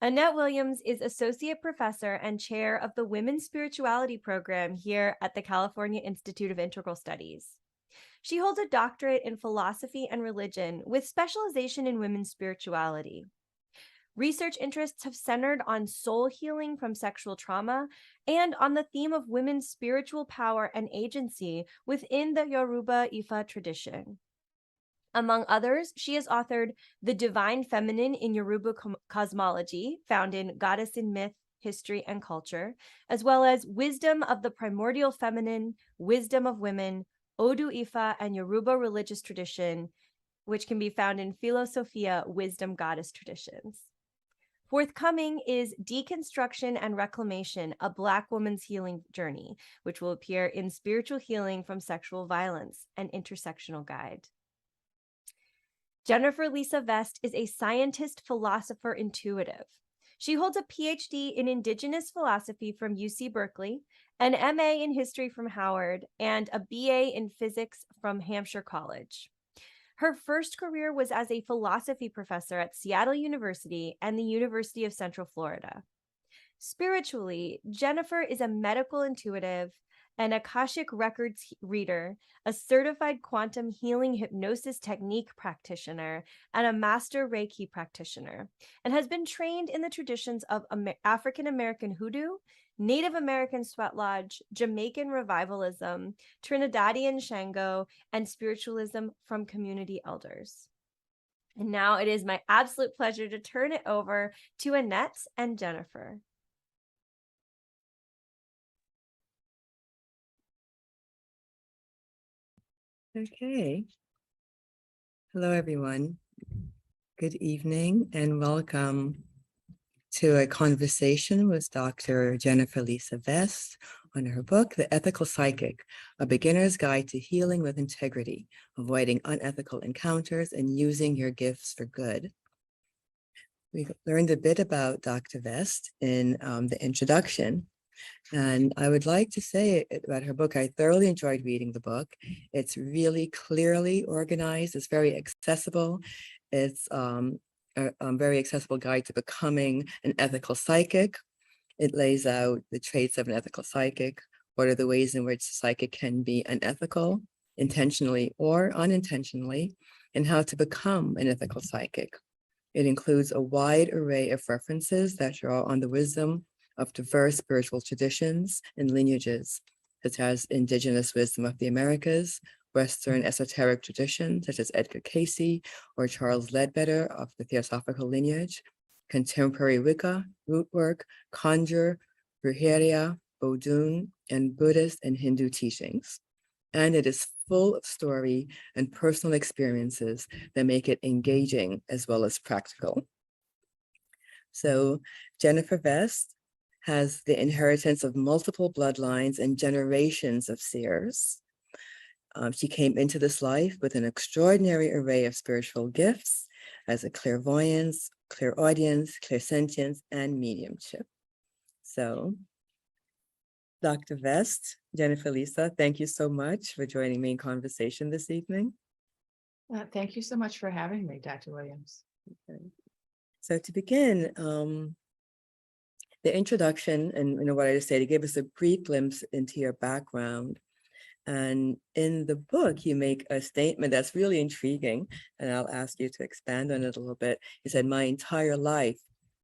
Annette Williams is Associate Professor and Chair of the Women's Spirituality Program here at the California Institute of Integral Studies. She holds a doctorate in philosophy and religion with specialization in women's spirituality. Research interests have centered on soul healing from sexual trauma and on the theme of women's spiritual power and agency within the Yoruba Ifa tradition. Among others, she has authored The Divine Feminine in Yoruba Cosmology, found in Goddess in Myth, History, and Culture, as well as Wisdom of the Primordial Feminine, Wisdom of Women, Odu Ifa, and Yoruba Religious Tradition, which can be found in Philosophia, Wisdom Goddess Traditions. Forthcoming is Deconstruction and Reclamation, a Black Woman's Healing Journey, which will appear in Spiritual Healing from Sexual Violence, an Intersectional Guide. Jennifer Lisa Vest is a scientist, philosopher, intuitive. She holds a PhD in Indigenous philosophy from UC Berkeley, an MA in history from Howard, and a BA in physics from Hampshire College. Her first career was as a philosophy professor at Seattle University and the University of Central Florida. Spiritually, Jennifer is a medical intuitive, an Akashic Records reader, a certified quantum healing hypnosis technique practitioner, and a master Reiki practitioner, and has been trained in the traditions of African American Hoodoo, Native American Sweatlodge, Jamaican Revivalism, Trinidadian Shango, and Spiritualism from community elders. And now it is my absolute pleasure to turn it over to Annette and Jennifer. Okay. Hello, everyone. Good evening and welcome to a conversation with Dr. Jennifer Lisa Vest on her book, The Ethical Psychic, A Beginner's Guide to Healing with Integrity, Avoiding Unethical Encounters and Using Your Gifts for Good. We learned a bit about Dr. Vest in the introduction. And I would like to say about her book, I thoroughly enjoyed reading the book. It's really clearly organized. It's very accessible. It's a very accessible guide to becoming an ethical psychic. It lays out the traits of an ethical psychic. What are the ways in which a psychic can be unethical, intentionally or unintentionally, and how to become an ethical psychic. It includes a wide array of references that draw on the wisdom of diverse spiritual traditions and lineages, such as Indigenous wisdom of the Americas, Western esoteric traditions, such as Edgar Cayce or Charles Ledbetter of the Theosophical lineage, contemporary Wicca, root work, conjure, brujeria, Odun, and Buddhist and Hindu teachings. And it is full of story and personal experiences that make it engaging as well as practical. So Jennifer Vest has the inheritance of multiple bloodlines and generations of seers. She came into this life with an extraordinary array of spiritual gifts as a clairvoyance, clairaudience, clairsentience, and mediumship. So, Dr. Vest, Jennifer Lisa, thank you so much for joining me in conversation this evening. Thank you so much for having me, Dr. Williams. Okay. So to begin, the introduction and what I just said, it gave us a brief glimpse into your background. And in the book, you make a statement that's really intriguing, and I'll ask you to expand on it a little bit. You said, my entire life,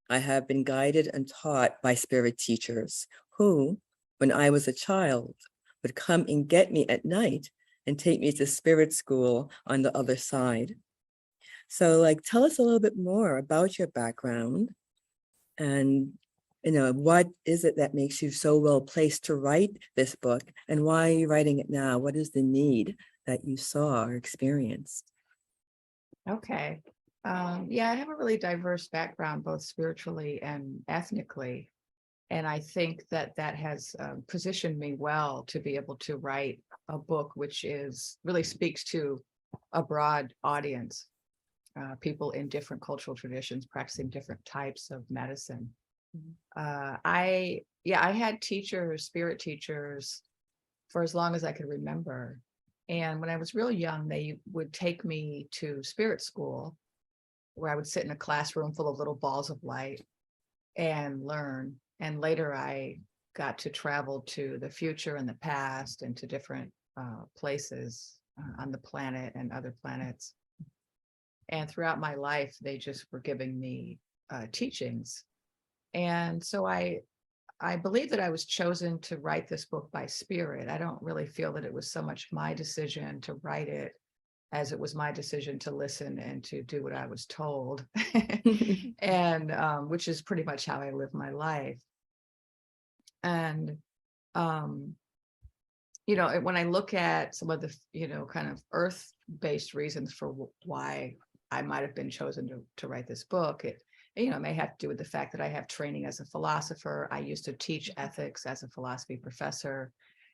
I have been guided and taught by spirit teachers who, when I was a child, would come and get me at night and take me to spirit school on the other side. So tell us a little bit more about your background and what is it that makes you so well placed to write this book, and why are you writing it now? What is the need that you saw or experienced? Okay. Yeah, I have a really diverse background, both spiritually and ethnically. And I think that has positioned me well to be able to write a book which really speaks to a broad audience, people in different cultural traditions practicing different types of medicine. I had spirit teachers for as long as I could remember. And when I was real young, they would take me to spirit school, where I would sit in a classroom full of little balls of light. and learn. And later I got to travel to the future and the past and to different places on the planet and other planets. And throughout my life, they just were giving me teachings. And so I believe that I was chosen to write this book by spirit. I don't really feel that it was so much my decision to write it as it was my decision to listen and to do what I was told. And which is pretty much how I live my life. And you know, when I look at some of the, you know, kind of earth-based reasons for why I might have been chosen to write this book, it, you know, may have to do with the fact that I have training as a philosopher. I used to teach ethics as a philosophy professor.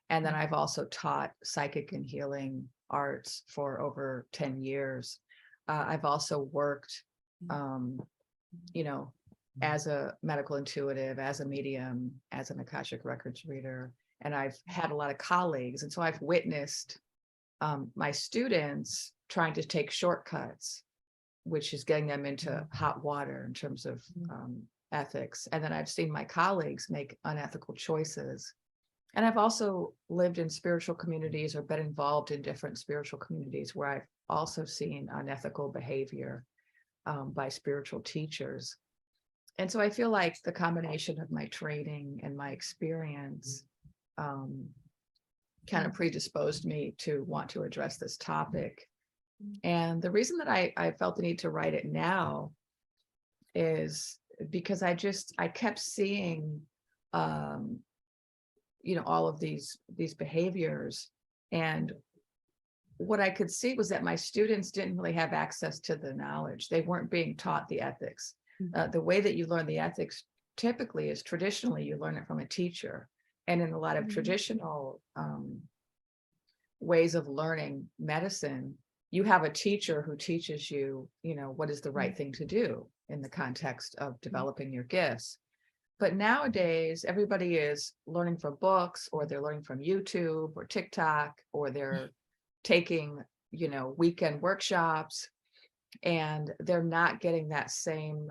And then I've also taught psychic and healing arts for over 10 years. I've also worked, you know, as a medical intuitive, as a medium, as an Akashic Records reader. And I've had a lot of colleagues. And so I've witnessed my students trying to take shortcuts, which is getting them into hot water in terms of ethics. And then I've seen my colleagues make unethical choices. And I've also lived in spiritual communities or been involved in different spiritual communities where I've also seen unethical behavior by spiritual teachers. And so I feel like the combination of my training and my experience kind of predisposed me to want to address this topic. And the reason that I felt the need to write it now is because I kept seeing, you know, all of these behaviors. And what I could see was that my students didn't really have access to the knowledge. They weren't being taught the ethics. The way that you learn the ethics typically is traditionally you learn it from a teacher. And in a lot of traditional ways of learning medicine, you have a teacher who teaches you, you know, what is the right thing to do in the context of developing your gifts. But nowadays, everybody is learning from books, or they're learning from YouTube or TikTok, or they're taking, you know, weekend workshops, and they're not getting that same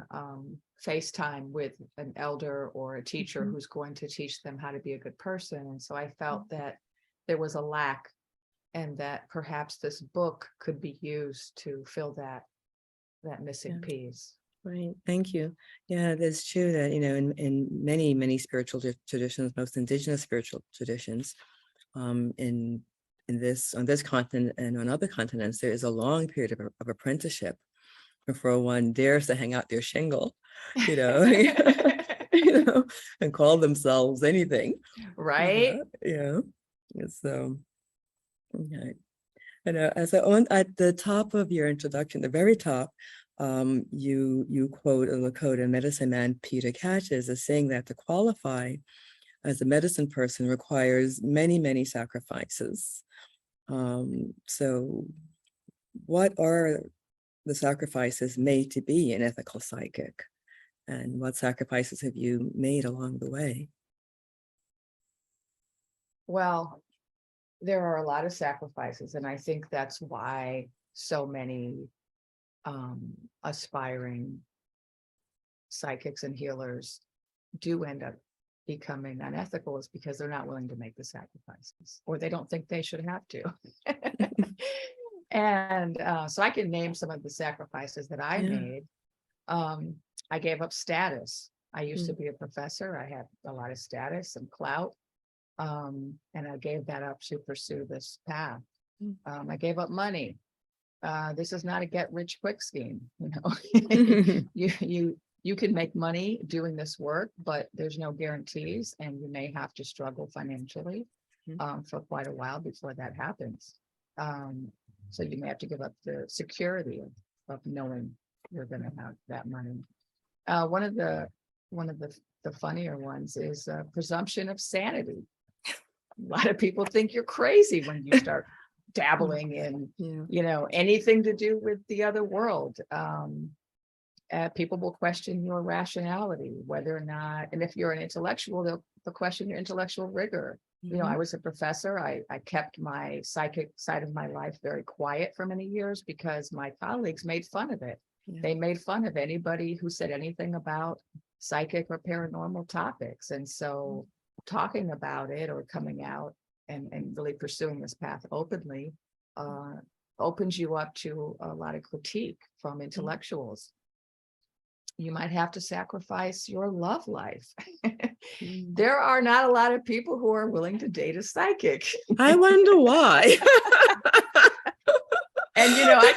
FaceTime with an elder or a teacher who's going to teach them how to be a good person. And so I felt that there was a lack, and that perhaps this book could be used to fill that missing piece. Right. Thank you. Yeah, that's true that, you know, in many spiritual traditions, most indigenous spiritual traditions, in this, on this continent and on other continents, there is a long period of apprenticeship before one dares to hang out their shingle, you know, you know, and call themselves anything. Right. Yeah. So, okay. And as at the top of your introduction, the very top, you quote a Lakota medicine man, Peter Catches, as saying that to qualify as a medicine person requires many sacrifices. So what are the sacrifices made to be an ethical psychic? And what sacrifices have you made along the way? Well, there are a lot of sacrifices, and I think that's why so many aspiring psychics and healers do end up becoming unethical, is because they're not willing to make the sacrifices, or they don't think they should have to. And so I can name some of the sacrifices that I made. I gave up status. I used to be a professor. I had a lot of status and clout. And I gave that up to pursue this path. I gave up money. This is not a get rich quick scheme. You know, you can make money doing this work, but there's no guarantees, and you may have to struggle financially for quite a while before that happens. So you may have to give up the security of knowing you're going to have that money. One of the funnier ones is presumption of sanity. A lot of people think you're crazy when you start dabbling in, you know, anything to do with the other world. People will question your rationality, whether or not, and if you're an intellectual, they'll question your intellectual rigor. You know, I was a professor. I kept my psychic side of my life very quiet for many years because my colleagues made fun of it. They made fun of anybody who said anything about psychic or paranormal topics. And so talking about it or coming out and really pursuing this path openly opens you up to a lot of critique from intellectuals. You might have to sacrifice your love life. There are not a lot of people who are willing to date a psychic. I wonder why. And I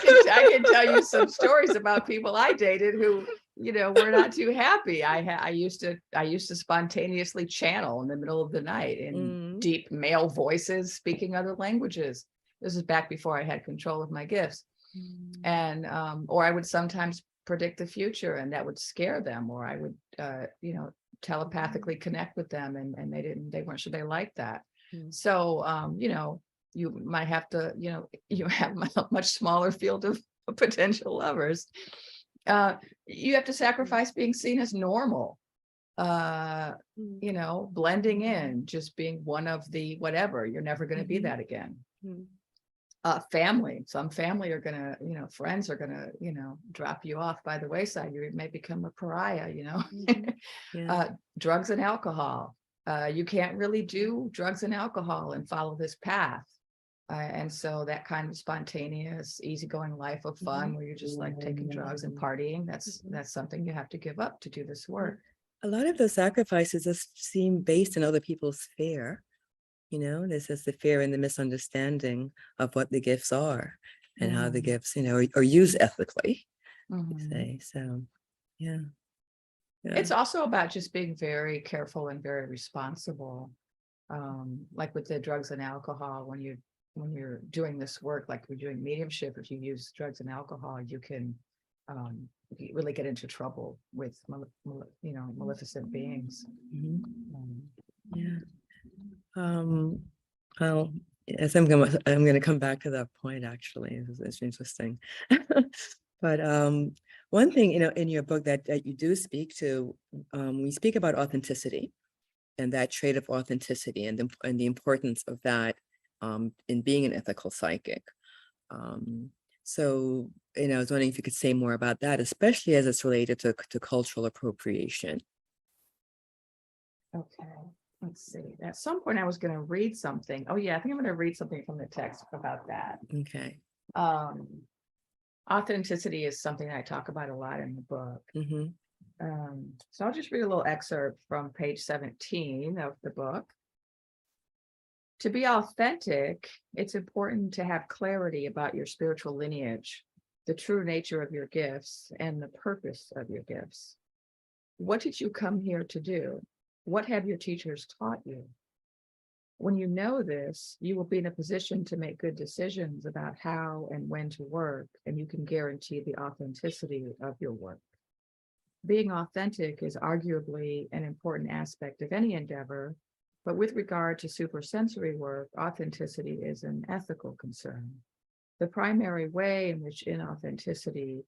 can tell you some stories about people I dated who were not too happy. I used to spontaneously channel in the middle of the night in deep male voices speaking other languages. This is back before I had control of my gifts. And or I would sometimes predict the future, and that would scare them, or I would telepathically connect with them, and they weren't sure they liked that. So you might have to, you have a much smaller field of potential lovers. You have to sacrifice being seen as normal, blending in, just being one of the whatever. You're never going to be that again. Family, some family are going to, friends are going to, drop you off by the wayside. You may become a pariah, drugs and alcohol. You can't really do drugs and alcohol and follow this path. And so that kind of spontaneous, easygoing life of fun where you're just like taking drugs and partying, that's something you have to give up to do this work. A lot of those sacrifices just seem based in other people's fear. This is the fear and the misunderstanding of what the gifts are and how the gifts, are used ethically. Say so, yeah. It's also about just being very careful and very responsible. Like with the drugs and alcohol, when you're doing this work, like we're doing mediumship, if you use drugs and alcohol, you can really get into trouble with maleficent beings. Well, yes, I'm going to come back to that point. Actually, it's interesting. But one thing, in your book that you do speak to, we speak about authenticity and that trait of authenticity and the importance of that in being an ethical psychic. So, I was wondering if you could say more about that, especially as it's related to cultural appropriation. Okay. Let's see. At some point, I was going to read something. Oh, yeah, I think I'm going to read something from the text about that. Okay. Authenticity is something I talk about a lot in the book. So I'll just read a little excerpt from page 17 of the book. To be authentic, it's important to have clarity about your spiritual lineage, the true nature of your gifts, and the purpose of your gifts. What did you come here to do? What have your teachers taught you? When you know this, you will be in a position to make good decisions about how and when to work, and you can guarantee the authenticity of your work. Being authentic is arguably an important aspect of any endeavor, but with regard to supersensory work, authenticity is an ethical concern. The primary way in which inauthenticity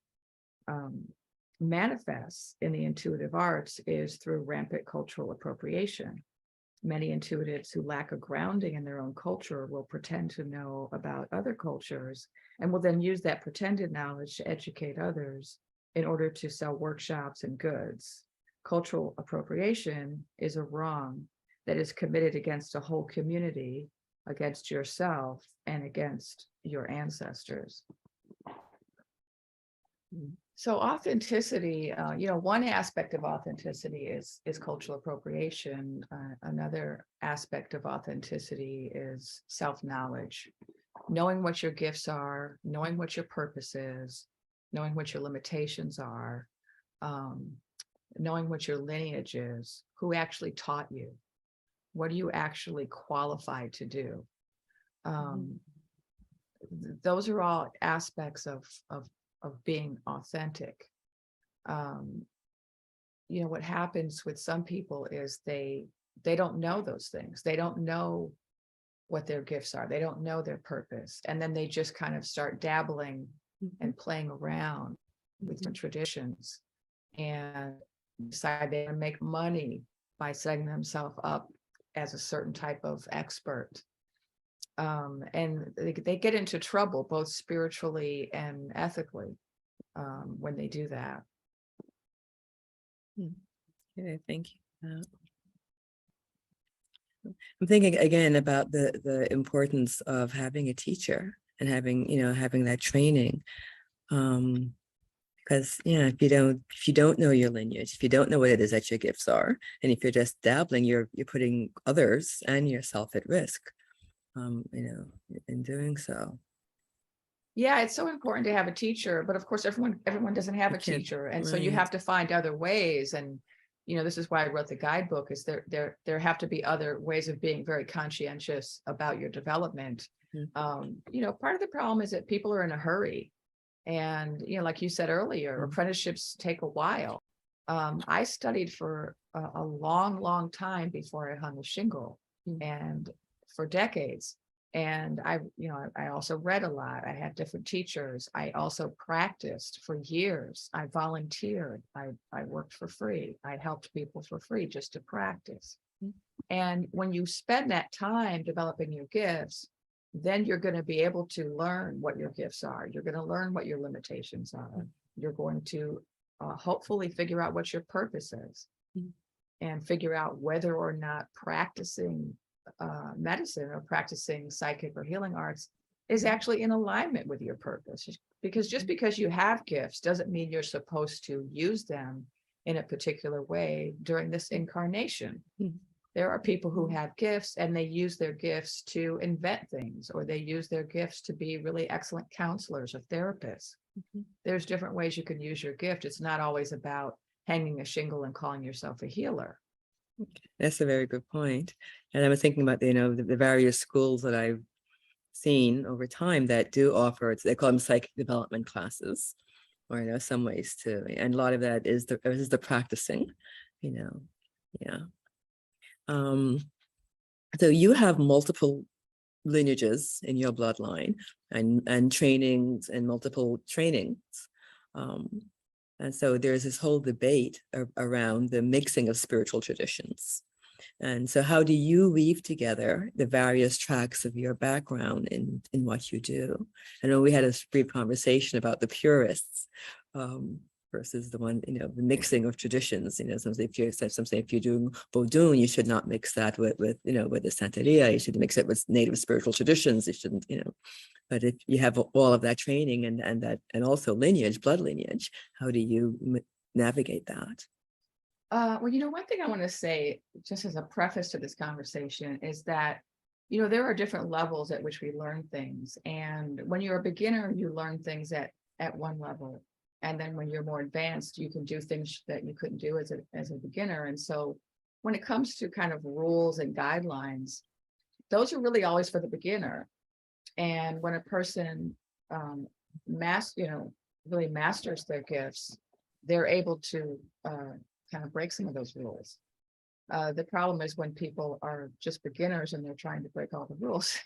manifests in the intuitive arts is through rampant cultural appropriation. Many intuitives who lack a grounding in their own culture will pretend to know about other cultures and will then use that pretended knowledge to educate others in order to sell workshops and goods. Cultural appropriation is a wrong that is committed against a whole community, against yourself, and against your ancestors. So authenticity, one aspect of authenticity is cultural appropriation. Another aspect of authenticity is self-knowledge, knowing what your gifts are, knowing what your purpose is, knowing what your limitations are, knowing what your lineage is, who actually taught you, what are you actually qualified to do. Those are all aspects of being authentic. What happens with some people is they don't know those things. They don't know what their gifts are. They don't know their purpose. And then they just kind of start dabbling and playing around with different traditions and decide they want to make money by setting themselves up as a certain type of expert. And they get into trouble both spiritually and ethically when they do that. Yeah, thank you. I'm thinking again about the importance of having a teacher and having, having that training. Because if you don't know your lineage, if you don't know what it is that your gifts are, and if you're just dabbling, you're putting others and yourself at risk, in doing so. Yeah, it's so important to have a teacher, but of course, everyone doesn't have a can't- teacher, and so you right. have to find other ways. And this is why I wrote the guidebook. Is there have to be other ways of being very conscientious about your development. Part of the problem is that people are in a hurry, and like you said earlier, apprenticeships take a while. I studied for a long time before I hung a shingle, and for decades. And I also read a lot. I had different teachers. I also practiced for years. I volunteered. I worked for free. I helped people for free just to practice. And when you spend that time developing your gifts, then you're going to be able to learn what your gifts are. You're going to learn what your limitations are. You're going to hopefully figure out what your purpose is, and figure out whether or not practicing medicine or practicing psychic or healing arts is actually in alignment with your purpose. Because just because you have gifts doesn't mean you're supposed to use them in a particular way during this incarnation. There are people who have gifts and they use their gifts to invent things, or they use their gifts to be really excellent counselors or therapists. There's different ways you can use your gift. It's not always about hanging a shingle and calling yourself a healer. That's a very good point. And I was thinking about the various schools that I've seen over time that do offer, they call them psychic development classes, or some ways to, and a lot of that is the practicing, yeah. So you have multiple lineages in your bloodline, and trainings and multiple trainings. And so there's this whole debate around the mixing of spiritual traditions. And so how do you weave together the various tracks of your background in what you do? I know we had a brief conversation about the purists versus the one, the mixing of traditions. Some say if you're doing Vodun, you should not mix that with the Santeria. You should mix it with native spiritual traditions. You shouldn't, But if you have all of that training and also lineage, blood lineage, how do you navigate that? Well, one thing I want to say, just as a preface to this conversation, is that, there are different levels at which we learn things. And when you're a beginner, you learn things at one level. And then when you're more advanced, you can do things that you couldn't do as a beginner. And so when it comes to kind of rules and guidelines, those are really always for the beginner. And when a person really masters their gifts, they're able to kind of break some of those rules. The problem is when people are just beginners and they're trying to break all the rules.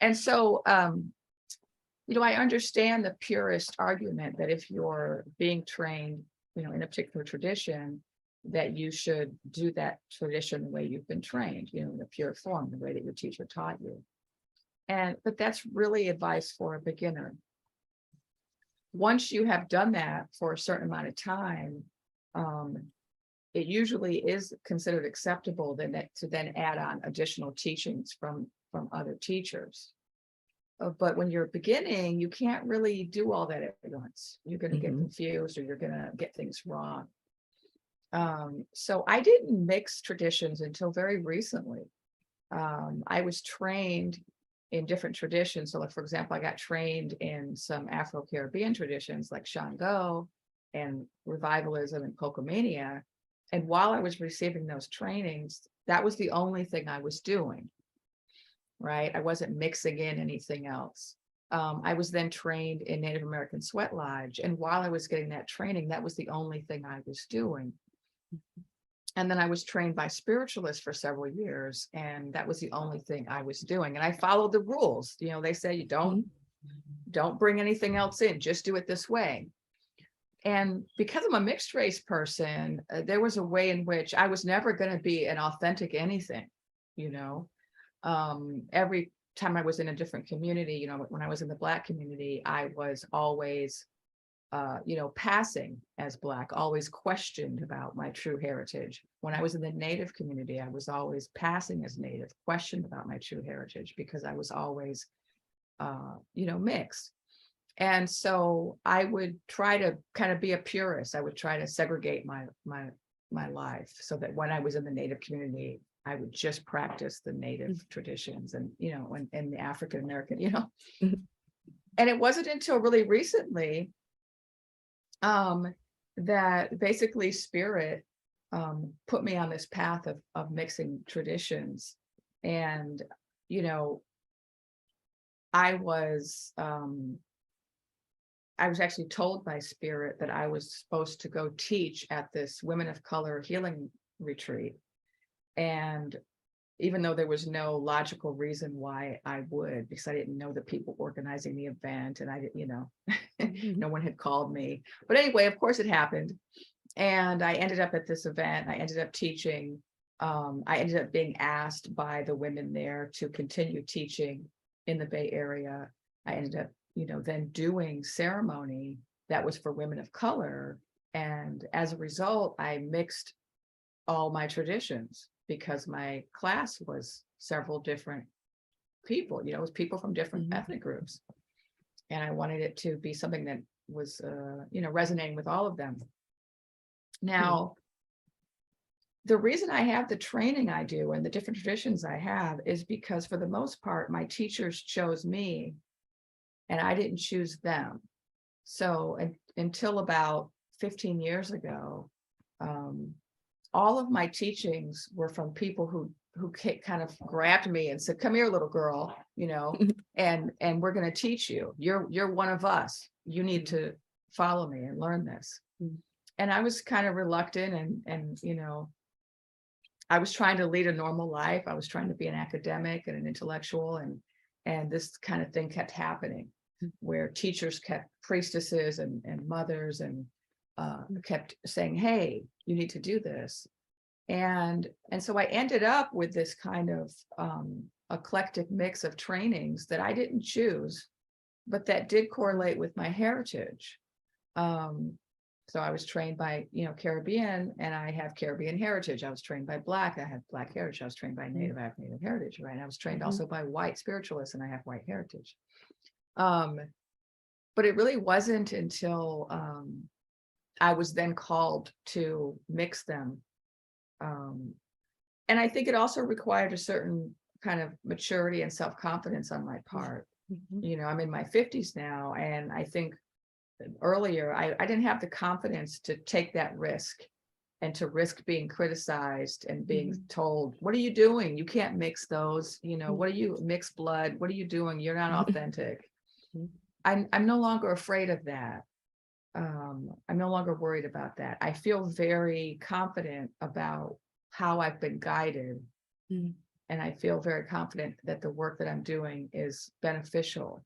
And so, I understand the purist argument that if you're being trained, in a particular tradition, that you should do that tradition the way you've been trained, in the pure form, the way that your teacher taught you. But that's really advice for a beginner. Once you have done that for a certain amount of time, it usually is considered acceptable to then add on additional teachings from other teachers. But when you're beginning, you can't really do all that at once. You're going to get confused, or you're going to get things wrong. So I didn't mix traditions until very recently. I was trained in different traditions. So, like, for example, I got trained in some Afro-Caribbean traditions like Shango and Revivalism and Pocomania. And while I was receiving those trainings, that was the only thing I was doing, right? I wasn't mixing in anything else. I was then trained in Native American Sweatlodge. And while I was getting that training, that was the only thing I was doing. And then I was trained by spiritualists for several years, and that was the only thing I was doing. And I followed the rules. They say you don't bring anything else in, just do it this way. And because I'm a mixed race person, there was a way in which I was never going to be an authentic anything. Every time I was in a different community, when I was in the Black community, I was always passing as Black, always questioned about my true heritage. When I was in the Native community, I was always passing as Native, questioned about my true heritage because I was always, mixed. And so I would try to kind of be a purist. I would try to segregate my life so that when I was in the Native community, I would just practice the Native traditions and, and the African American, And it wasn't until really recently that basically Spirit put me on this path of mixing traditions. And, I was actually told by Spirit that I was supposed to go teach at this Women of Color healing retreat. And even though there was no logical reason why I would, because I didn't know the people organizing the event, and I didn't, no one had called me. But anyway, of course it happened. And I ended up at this event. I ended up teaching. I ended up being asked by the women there to continue teaching in the Bay Area. I ended up, then doing ceremony that was for women of color. And as a result, I mixed all my traditions because my class was several different people, it was people from different ethnic groups. And I wanted it to be something that was, resonating with all of them. Now, the reason I have the training I do and the different traditions I have is because for the most part, my teachers chose me and I didn't choose them. So until about 15 years ago, all of my teachings were from people who kind of grabbed me and said, "Come here, little girl, and we're going to teach you. You're one of us. You need to follow me and learn this." And I was kind of reluctant, and I was trying to lead a normal life. I was trying to be an academic and an intellectual, and this kind of thing kept happening, where teachers kept priestesses and mothers and kept saying, "Hey, you need to do this." And so I ended up with this kind of eclectic mix of trainings that I didn't choose, but that did correlate with my heritage. So I was trained by, Caribbean, and I have Caribbean heritage. I was trained by Black, I have Black heritage. I was trained by Native, I have Native heritage, right? And I was trained also by white spiritualists, and I have white heritage. But it really wasn't until I was then called to mix them. And I think it also required a certain kind of maturity and self-confidence on my part. I'm in my 50s now, and I think earlier I didn't have the confidence to take that risk and to risk being criticized and being told, "What are you doing? You can't mix those, what are you, mixed blood? What are you doing? You're not authentic." I'm no longer afraid of that. I'm no longer worried about that. I feel very confident about how I've been guided. And I feel very confident that the work that I'm doing is beneficial.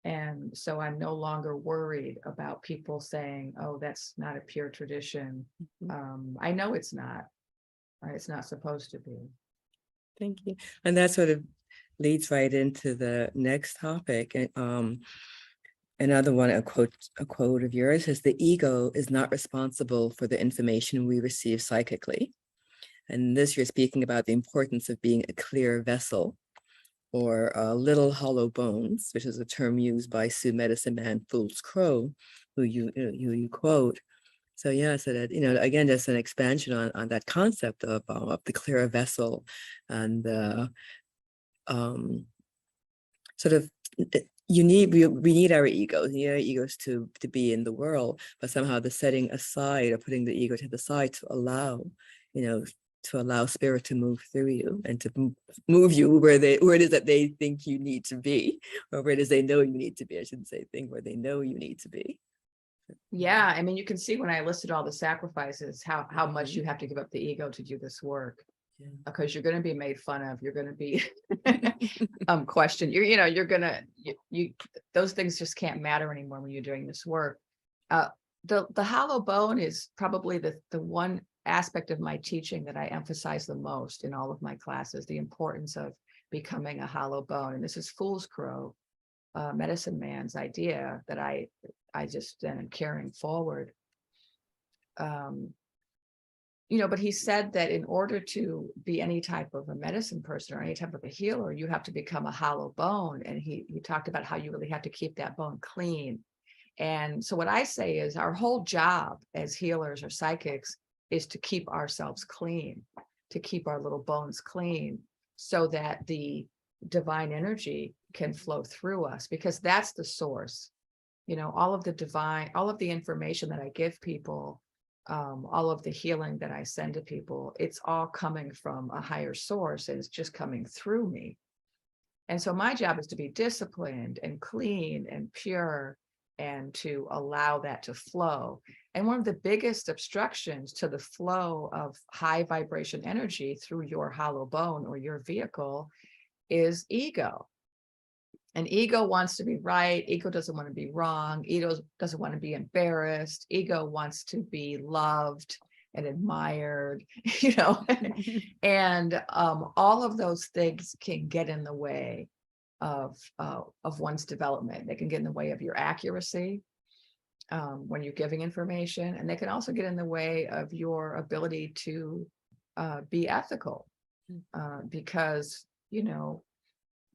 And so I'm no longer worried about people saying, "Oh, that's not a pure tradition." I know it's not. It's not supposed to be. Thank you. And that sort of leads right into the next topic. And another one, a quote of yours is, "The ego is not responsible for the information we receive psychically." And this, you're speaking about the importance of being a clear vessel, or little hollow bones, which is a term used by Sioux medicine man Fool's Crow, who you quote. So yeah, so that, again, just an expansion on that concept of the clear vessel, and sort of, we need our egos. We need our egos to be in the world, but somehow the setting aside, or putting the ego to the side to allow, to allow spirit to move through you and to move you where it is that they think you need to be, or where it is they know you need to be. I shouldn't say think, where they know you need to be. Yeah, I mean, you can see when I listed all the sacrifices, how much you have to give up the ego to do this work. Because you're going to be made fun of, you're going to be questioned, you're going to, those things just can't matter anymore when you're doing this work. The hollow bone is probably the one aspect of my teaching that I emphasize the most in all of my classes, the importance of becoming a hollow bone. And this is Fool's Crow, medicine man's idea that I I just then am carrying forward. But he said that in order to be any type of a medicine person or any type of a healer, you have to become a hollow bone. And he talked about how you really have to keep that bone clean. And so what I say is our whole job as healers or psychics is to keep ourselves clean, to keep our little bones clean so that the divine energy can flow through us, because that's the source. All of the information that I give people, all of the healing that I send to people, it's all coming from a higher source, and it's just coming through me. And so my job is to be disciplined and clean and pure and to allow that to flow. And one of the biggest obstructions to the flow of high vibration energy through your hollow bone or your vehicle is ego. And ego wants to be right. Ego doesn't want to be wrong. Ego doesn't want to be embarrassed. Ego wants to be loved and admired, and all of those things can get in the way of one's development. They can get in the way of your accuracy when you're giving information, and they can also get in the way of your ability to be ethical, because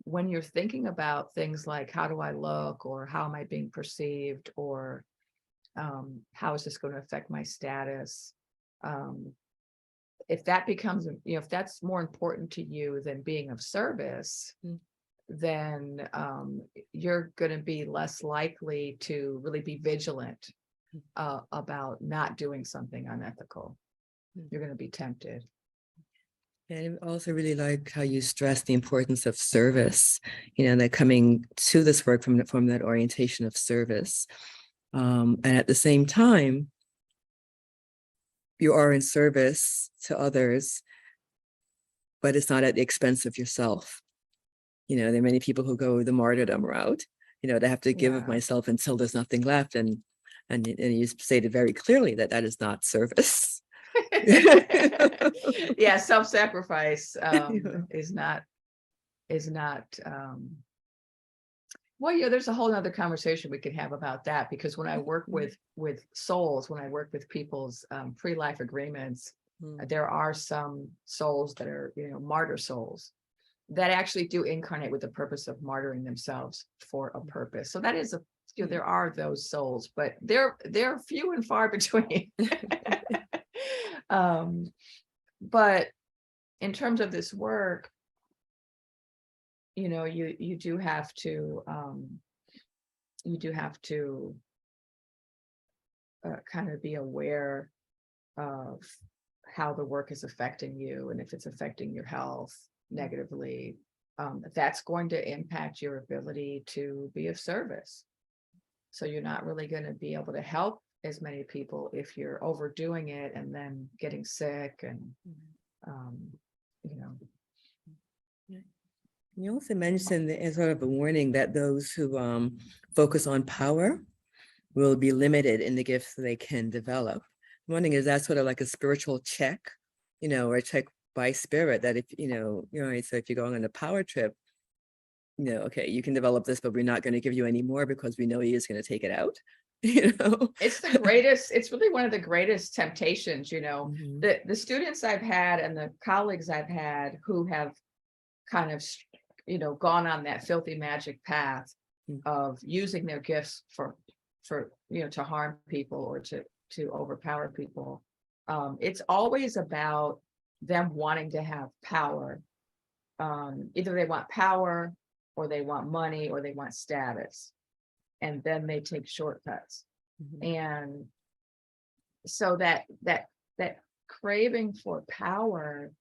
when you're thinking about things like how do I look, or how am I being perceived, or how is this going to affect my status, if that becomes, if that's more important to you than being of service, then you're going to be less likely to really be vigilant about not doing something unethical. You're going to be tempted. And I also really like how you stress the importance of service, that coming to this work from that orientation of service. And at the same time, you are in service to others, but it's not at the expense of yourself. There are many people who go the martyrdom route, they have to give of myself until there's nothing left. And you stated very clearly that is not service. Yeah, self-sacrifice is not well, there's a whole nother conversation we could have about that, because when I work with souls, when I work with people's pre-life agreements, there are some souls that are martyr souls that actually do incarnate with the purpose of martyring themselves for a purpose. So that is there are those souls, but they're few and far between. But in terms of this work, you do have to kind of be aware of how the work is affecting you, and if it's affecting your health negatively, that's going to impact your ability to be of service. So you're not really going to be able to help as many people if you're overdoing it and then getting sick and You also mentioned as sort of a warning that those who focus on power will be limited in the gifts they can develop. I'm wondering, is that sort of like a spiritual check, or a check by spirit that if, so if you're going on a power trip, okay, you can develop this, but we're not going to give you any more because we know he is going to take it out. It's really one of the greatest temptations. The students I've had and the colleagues I've had who have kind of gone on that filthy magic path of using their gifts for to harm people or to overpower people, it's always about them wanting to have power. Either they want power, or they want money, or they want status, and then they take shortcuts. And so that craving for power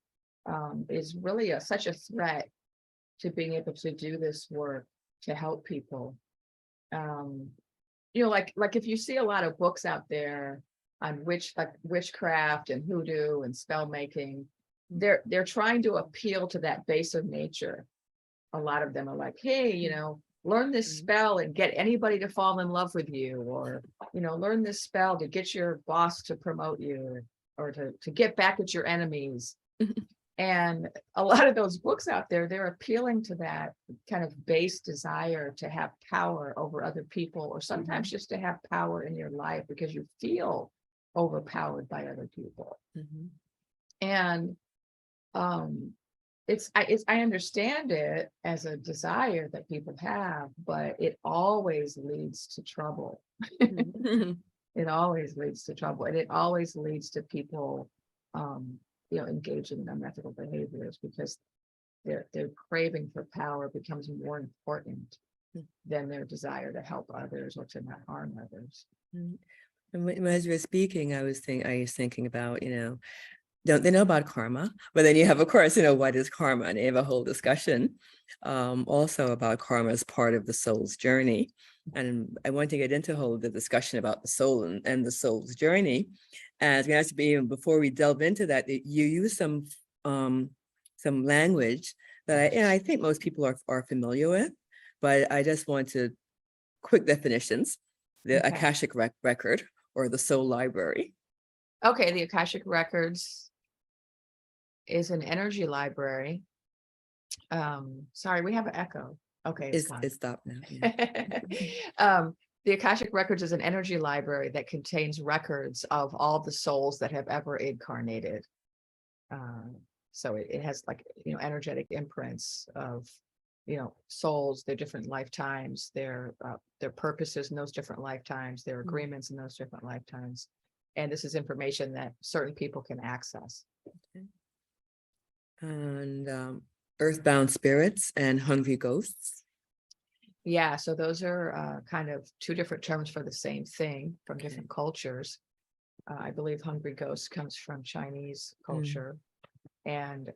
is really such a threat to being able to do this work to help people. Like if you see a lot of books out there on witchcraft and hoodoo and spell making, they're trying to appeal to that baser nature. A lot of them are like, hey, learn this spell and get anybody to fall in love with you, or learn this spell to get your boss to promote you, or to get back at your enemies. And a lot of those books out there, they're appealing to that kind of base desire to have power over other people, or sometimes just to have power in your life because you feel overpowered by other people. And I understand it as a desire that people have, but it always leads to trouble. It always leads to trouble, and it always leads to people engaging in unethical behaviors because their craving for power becomes more important than their desire to help others or to not harm others. And as you were speaking, I was thinking about, don't they know about karma? But then you have, of course, what is karma? And they have a whole discussion also about karma as part of the soul's journey. And I want to get into the discussion about the soul and the soul's journey. And it's going to have to be, before we delve into that, you use some language that I think most people are familiar with, but I just want to quick definitions. The Akashic record, or the soul library. Okay, the Akashic Records is an energy library. Sorry, we have an echo. Okay, it's stopped now. Yeah. The Akashic Records is an energy library that contains records of all the souls that have ever incarnated. So it has energetic imprints of souls, their different lifetimes, their purposes in those different lifetimes, their agreements in those different lifetimes. And this is information that certain people can access. Okay. And earthbound spirits and hungry ghosts. Yeah, so those are kind of two different terms for the same thing from different cultures. I believe hungry ghost comes from Chinese culture, and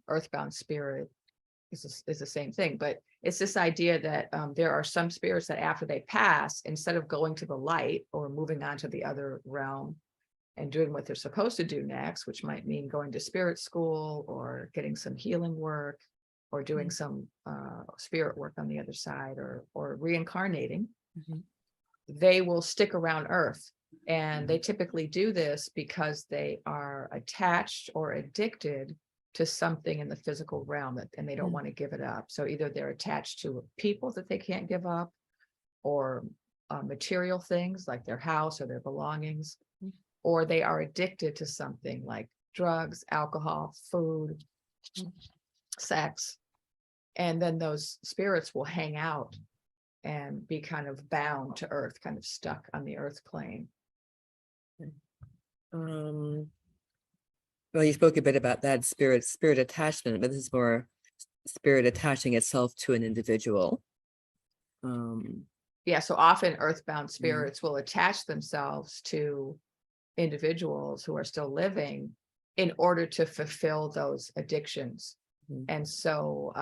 earthbound spirit is the same thing. But it's this idea that there are some spirits that after they pass, instead of going to the light or moving on to the other realm and doing what they're supposed to do next, which might mean going to spirit school or getting some healing work or doing some spirit work on the other side, or reincarnating, they will stick around Earth. And they typically do this because they are attached or addicted to something in the physical realm and they don't want to give it up. So either they're attached to people that they can't give up, or material things like their house or their belongings, or they are addicted to something like drugs, alcohol, food, sex. And then those spirits will hang out and be kind of bound to Earth, kind of stuck on the Earth plane. Well, you spoke a bit about that spirit attachment, but this is more spirit attaching itself to an individual. Yeah, so often earthbound spirits will attach themselves to individuals who are still living in order to fulfill those addictions. And so,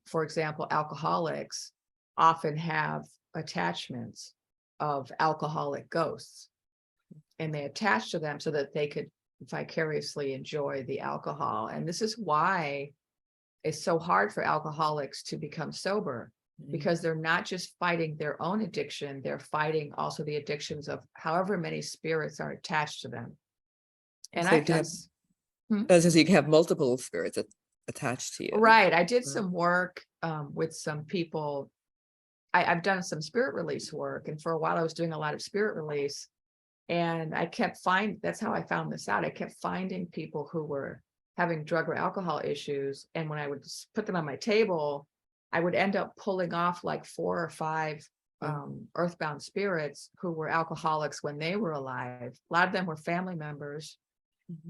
for example, alcoholics often have attachments of alcoholic ghosts, and they attach to them so that they could vicariously enjoy the alcohol. And this is why it's so hard for alcoholics to become sober, because they're not just fighting their own addiction, they're fighting also the addictions of however many spirits are attached to them. And so you can have multiple spirits attached to you. Right. I did some work with some people. I've done some spirit release work, and for a while I was doing a lot of spirit release, and that's how I found this out. I kept finding people who were having drug or alcohol issues, and when I would put them on my table, I would end up pulling off like 4 or 5 earthbound spirits who were alcoholics when they were alive. A lot of them were family members.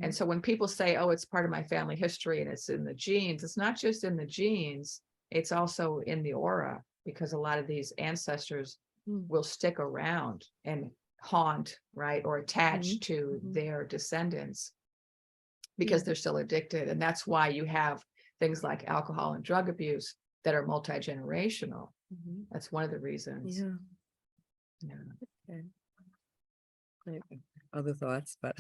And so when people say, oh, it's part of my family history and it's in the genes, it's not just in the genes, it's also in the aura, because a lot of these ancestors will stick around and haunt, right, or attach to their descendants because they're still addicted. And that's why you have things like alcohol and drug abuse that are multi-generational. That's one of the reasons. Okay. Other thoughts, but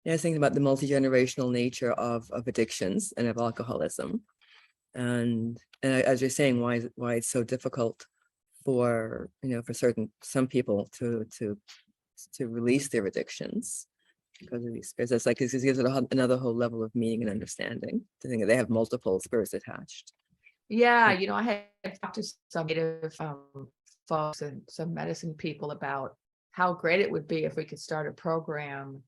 I was thinking about the multi-generational nature of addictions and of alcoholism, and as you're saying, why it's so difficult for some people to to release their addictions because of these spirits. It's like it gives it another whole level of meaning and understanding to think that they have multiple spirits attached. Yeah, I had talked to some native folks and some medicine people about how great it would be if we could start a program,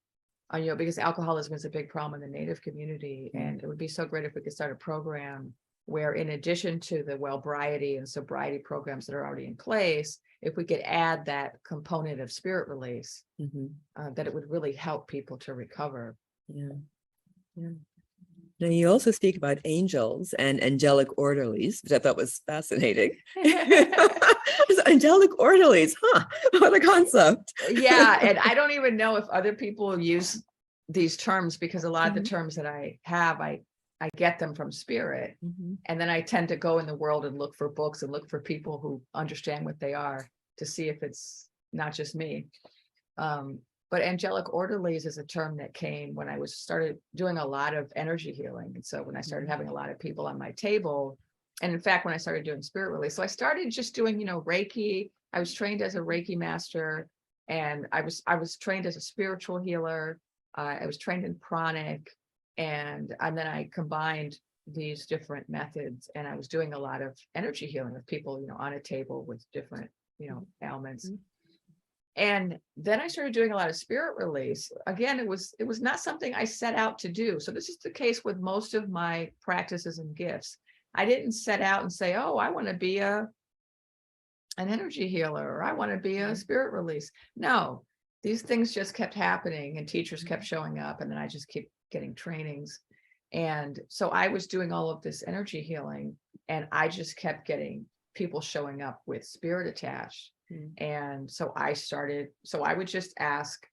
because alcoholism is a big problem in the Native community, and it would be so great if we could start a program where, in addition to the wellbriety and sobriety programs that are already in place, if we could add that component of spirit release, that it would really help people to recover. Yeah. Now, you also speak about angels and angelic orderlies, which I thought was fascinating. Angelic orderlies, huh? What a concept. Yeah, and I don't even know if other people use these terms, because a lot of the terms that I have, I get them from spirit. And then I tend to go in the world and look for books and look for people who understand what they are to see if it's not just me. But angelic orderlies is a term that came when I started doing a lot of energy healing. And so when I started having a lot of people on my table, and in fact, when I started doing spirit release, so I started just doing, Reiki. I was trained as a Reiki master, and I was trained as a spiritual healer. I was trained in Pranic, and then I combined these different methods, and I was doing a lot of energy healing with people, on a table with different, ailments. And then I started doing a lot of spirit release. Again, it was not something I set out to do. So this is the case with most of my practices and gifts. I didn't set out and say, oh, I want to be an energy healer, or I want to be a spirit release. No, these things just kept happening, and teachers kept showing up, and then I just keep getting trainings. And so I was doing all of this energy healing, and I just kept getting people showing up with spirit attached. And so I would just ask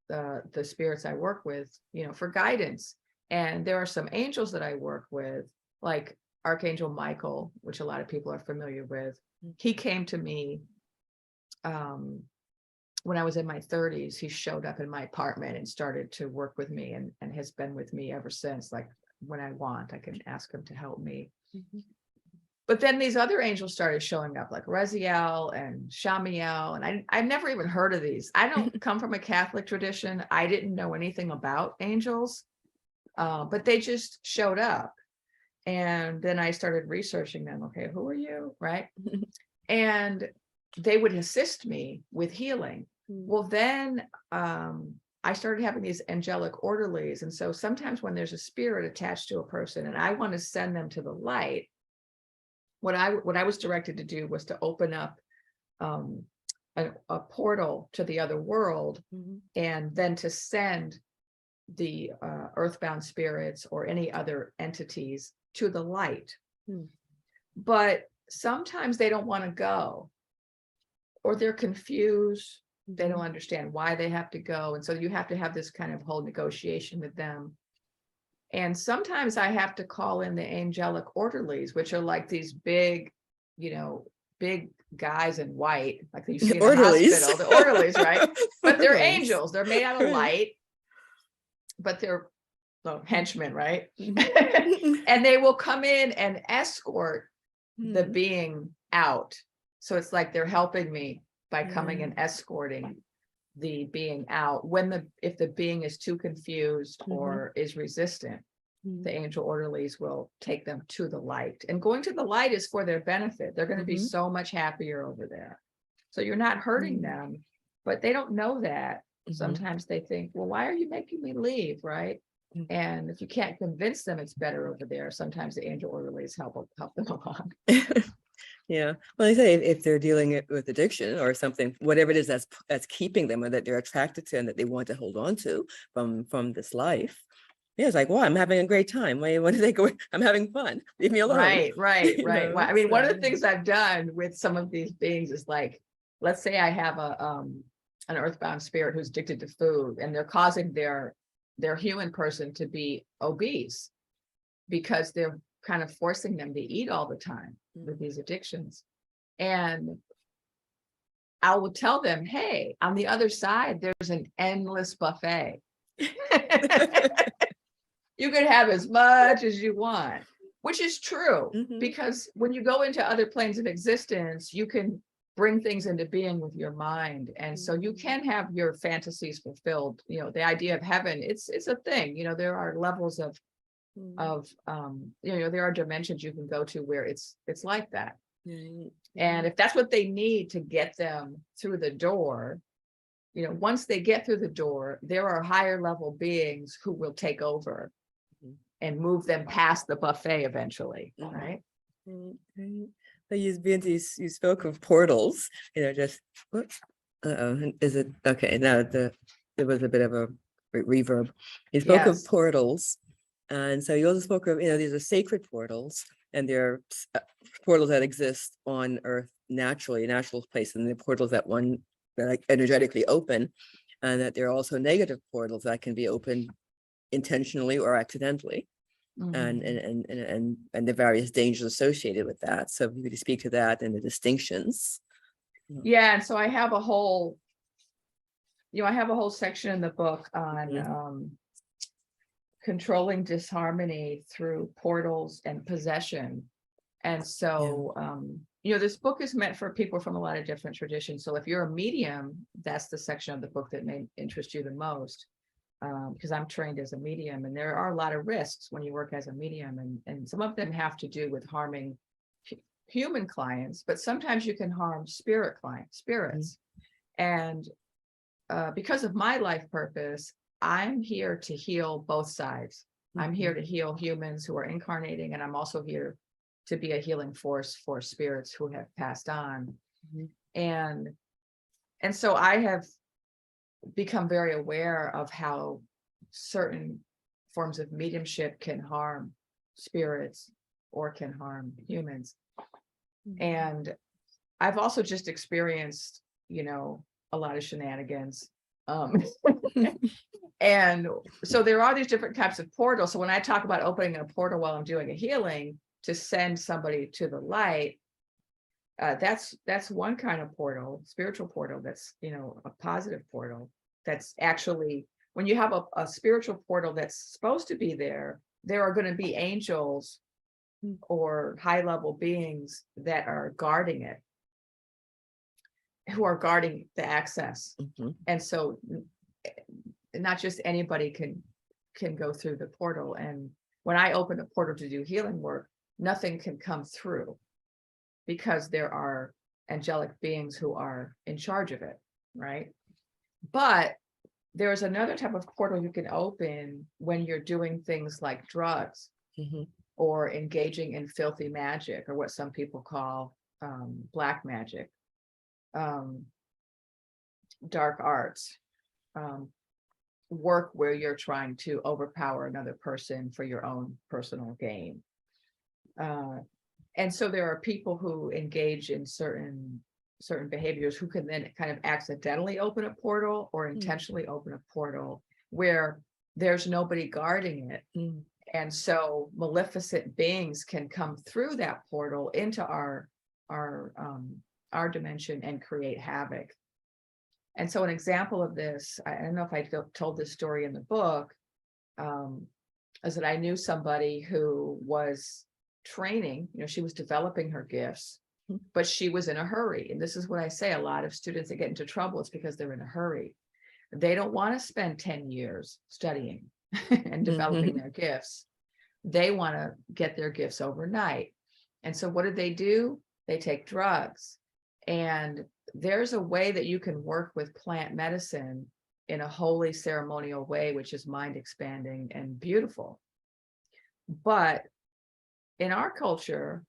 the spirits I work with, for guidance. And there are some angels that I work with, like Archangel Michael, which a lot of people are familiar with. He came to me when I was in my 30s. He showed up in my apartment and started to work with me, and has been with me ever since. Like, when I want, I can ask him to help me. But then these other angels started showing up, like Raziel and Shamiel, and I've never even heard of these. I don't come from a Catholic tradition. I didn't know anything about angels, but they just showed up. And then I started researching them. Okay, who are you, right? And they would assist me with healing. Well, then I started having these angelic orderlies. And so sometimes when there's a spirit attached to a person and I want to send them to the light, what I was directed to do was to open up a portal to the other world, and then to send the earthbound spirits or any other entities to the light. But sometimes they don't want to go, or they're confused. They don't understand why they have to go. And so you have to have this kind of whole negotiation with them. And sometimes I have to call in the angelic orderlies, which are like these big, big guys in white, like you see in the hospital, the orderlies, right? But they're angels. They're made out of light, but they're henchmen, right? And they will come in and escort the being out. So it's like they're helping me by coming and escorting the being out. If the being is too confused or is resistant, the angel orderlies will take them to the light. And going to the light is for their benefit. They're going to be so much happier over there. So you're not hurting them, but they don't know that. Sometimes they think, well, why are you making me leave, right? And if you can't convince them it's better over there, sometimes the angel orderlies help them along. Yeah. Well, I say if they're dealing with addiction or something, whatever it is that's keeping them, or that they're attracted to and that they want to hold on to from this life. Yeah, it's like, well, I'm having a great time. When do they go? I'm having fun. Leave me alone. Right. Well, I mean, one of the things I've done with some of these beings is, like, let's say I have an earthbound spirit who's addicted to food, and they're causing their human person to be obese because they're kind of forcing them to eat all the time with these addictions. And I will tell them, hey, on the other side, there's an endless buffet. You can have as much as you want, which is true, because when you go into other planes of existence, you can bring things into being with your mind. And so you can have your fantasies fulfilled. You know, the idea of heaven, it's a thing. You know, there are levels of there are dimensions you can go to where it's like that. And if that's what they need to get them through the door, you know, once they get through the door, there are higher level beings who will take over and move them past the buffet eventually, right? So you spoke of portals, you know, just is it okay? Now there was a bit of a reverb. You spoke of portals, and so you also spoke of, you know, these are sacred portals, and they're portals that exist on Earth naturally, natural place, and the portals that like energetically open, and that there are also negative portals that can be opened intentionally or accidentally. And the various dangers associated with that. So if you could speak to that and the distinctions. Yeah, and so I have a whole, section in the book on controlling disharmony through portals and possession. And so, this book is meant for people from a lot of different traditions. So if you're a medium, that's the section of the book that may interest you the most. Because I'm trained as a medium, and there are a lot of risks when you work as a medium, and some of them have to do with harming human clients, but sometimes you can harm spirits. And because of my life purpose, I'm here to heal both sides. I'm here to heal humans who are incarnating, and I'm also here to be a healing force for spirits who have passed on. And so I have become very aware of how certain forms of mediumship can harm spirits or can harm humans. And I've also just experienced, a lot of shenanigans. And so there are these different types of portals. So when I talk about opening a portal while I'm doing a healing to send somebody to the light, that's one kind of portal, spiritual portal. That's, a positive portal. That's actually, when you have a spiritual portal that's supposed to be there are going to be angels or high level beings that are guarding it, who are guarding the access. And so not just anybody can go through the portal. And when I open a portal to do healing work, nothing can come through, because there are angelic beings who are in charge of it, right? But there's another type of portal you can open when you're doing things like drugs or engaging in filthy magic, or what some people call black magic, dark arts, work where you're trying to overpower another person for your own personal gain. And so there are people who engage in certain behaviors who can then kind of accidentally open a portal or intentionally open a portal where there's nobody guarding it. And so maleficent beings can come through that portal into our dimension and create havoc. And so an example of this, I don't know if I told this story in the book, is that I knew somebody who was training, she was developing her gifts, but she was in a hurry. And this is what I say, a lot of students that get into trouble, it's because they're in a hurry. They don't want to spend 10 years studying and developing their gifts. They want to get their gifts overnight. And so what do? They take drugs. And there's a way that you can work with plant medicine in a holy ceremonial way, which is mind expanding and beautiful. But in our culture,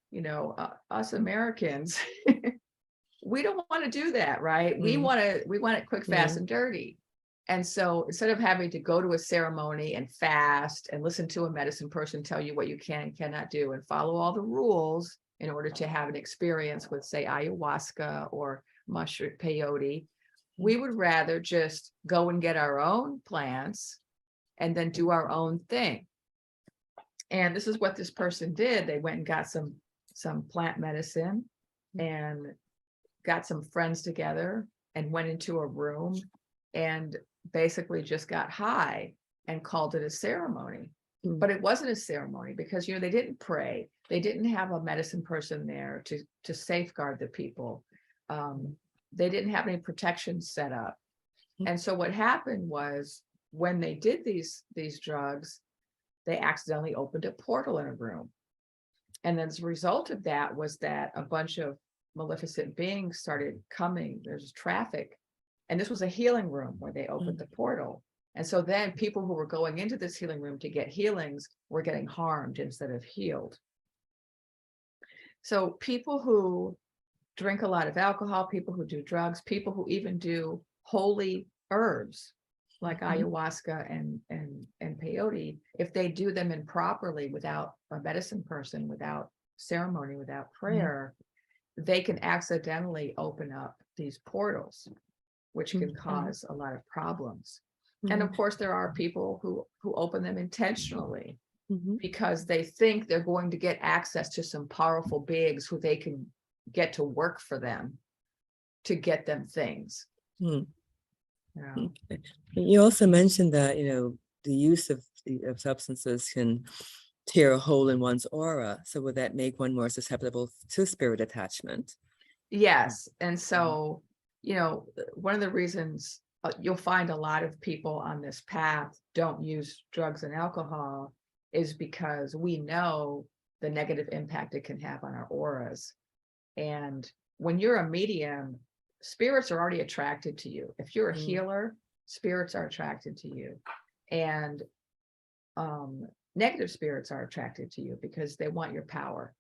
us Americans, we don't want to do that, right? We want it quick, fast, and dirty. And so instead of having to go to a ceremony and fast and listen to a medicine person tell you what you can and cannot do and follow all the rules in order to have an experience with, say, ayahuasca or mushroom peyote, we would rather just go and get our own plants and then do our own thing. And this is what this person did. They went and got some plant medicine and got some friends together and went into a room and basically just got high and called it a ceremony. But it wasn't a ceremony because, they didn't pray. They didn't have a medicine person there to safeguard the people. they didn't have any protection set up. And so what happened was when they did these drugs, they accidentally opened a portal in a room. And as a result of that was that a bunch of maleficent beings started coming. There's traffic. And this was a healing room where they opened the portal. And so then people who were going into this healing room to get healings were getting harmed instead of healed. So people who drink a lot of alcohol, people who do drugs, people who even do holy herbs like ayahuasca and peyote, if they do them improperly without a medicine person, without ceremony, without prayer, they can accidentally open up these portals, which can cause a lot of problems. And of course, there are people who open them intentionally because they think they're going to get access to some powerful beings who they can get to work for them to get them things. Yeah. You also mentioned that, the use of substances can tear a hole in one's aura. So would that make one more susceptible to spirit attachment? Yes. And so, one of the reasons you'll find a lot of people on this path don't use drugs and alcohol is because we know the negative impact it can have on our auras. And when you're a medium, spirits are already attracted to you. If you're a healer, spirits are attracted to you. And negative spirits are attracted to you because they want your power.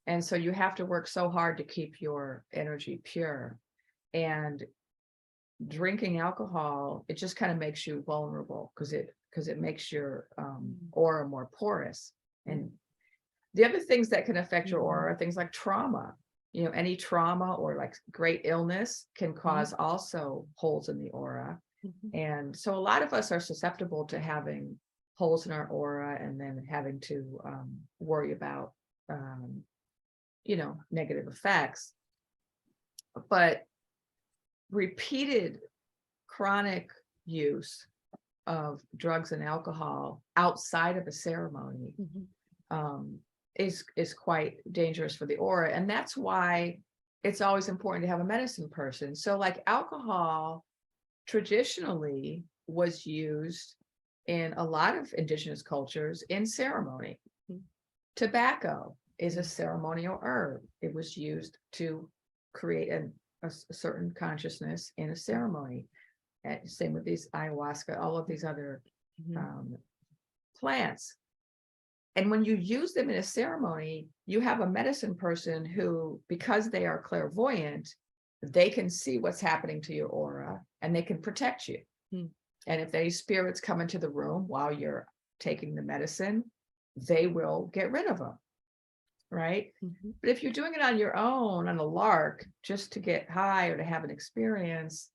And so you have to work so hard to keep your energy pure. And drinking alcohol, it just kind of makes you vulnerable because it makes your aura more porous. And the other things that can affect your aura are things like trauma. Any trauma or like great illness can cause also holes in the aura. And so a lot of us are susceptible to having holes in our aura and then having to worry about, negative effects. But repeated chronic use of drugs and alcohol outside of a ceremony is quite dangerous for the aura. And that's why it's always important to have a medicine person. So like alcohol traditionally was used in a lot of indigenous cultures in ceremony. Tobacco is a ceremonial herb. It was used to create a certain consciousness in a ceremony. And same with these ayahuasca, all of these other plants. And when you use them in a ceremony, you have a medicine person who, because they are clairvoyant, they can see what's happening to your aura and they can protect you. And if any spirits come into the room while you're taking the medicine, they will get rid of them. Right? But if you're doing it on your own, on a lark, just to get high or to have an experience,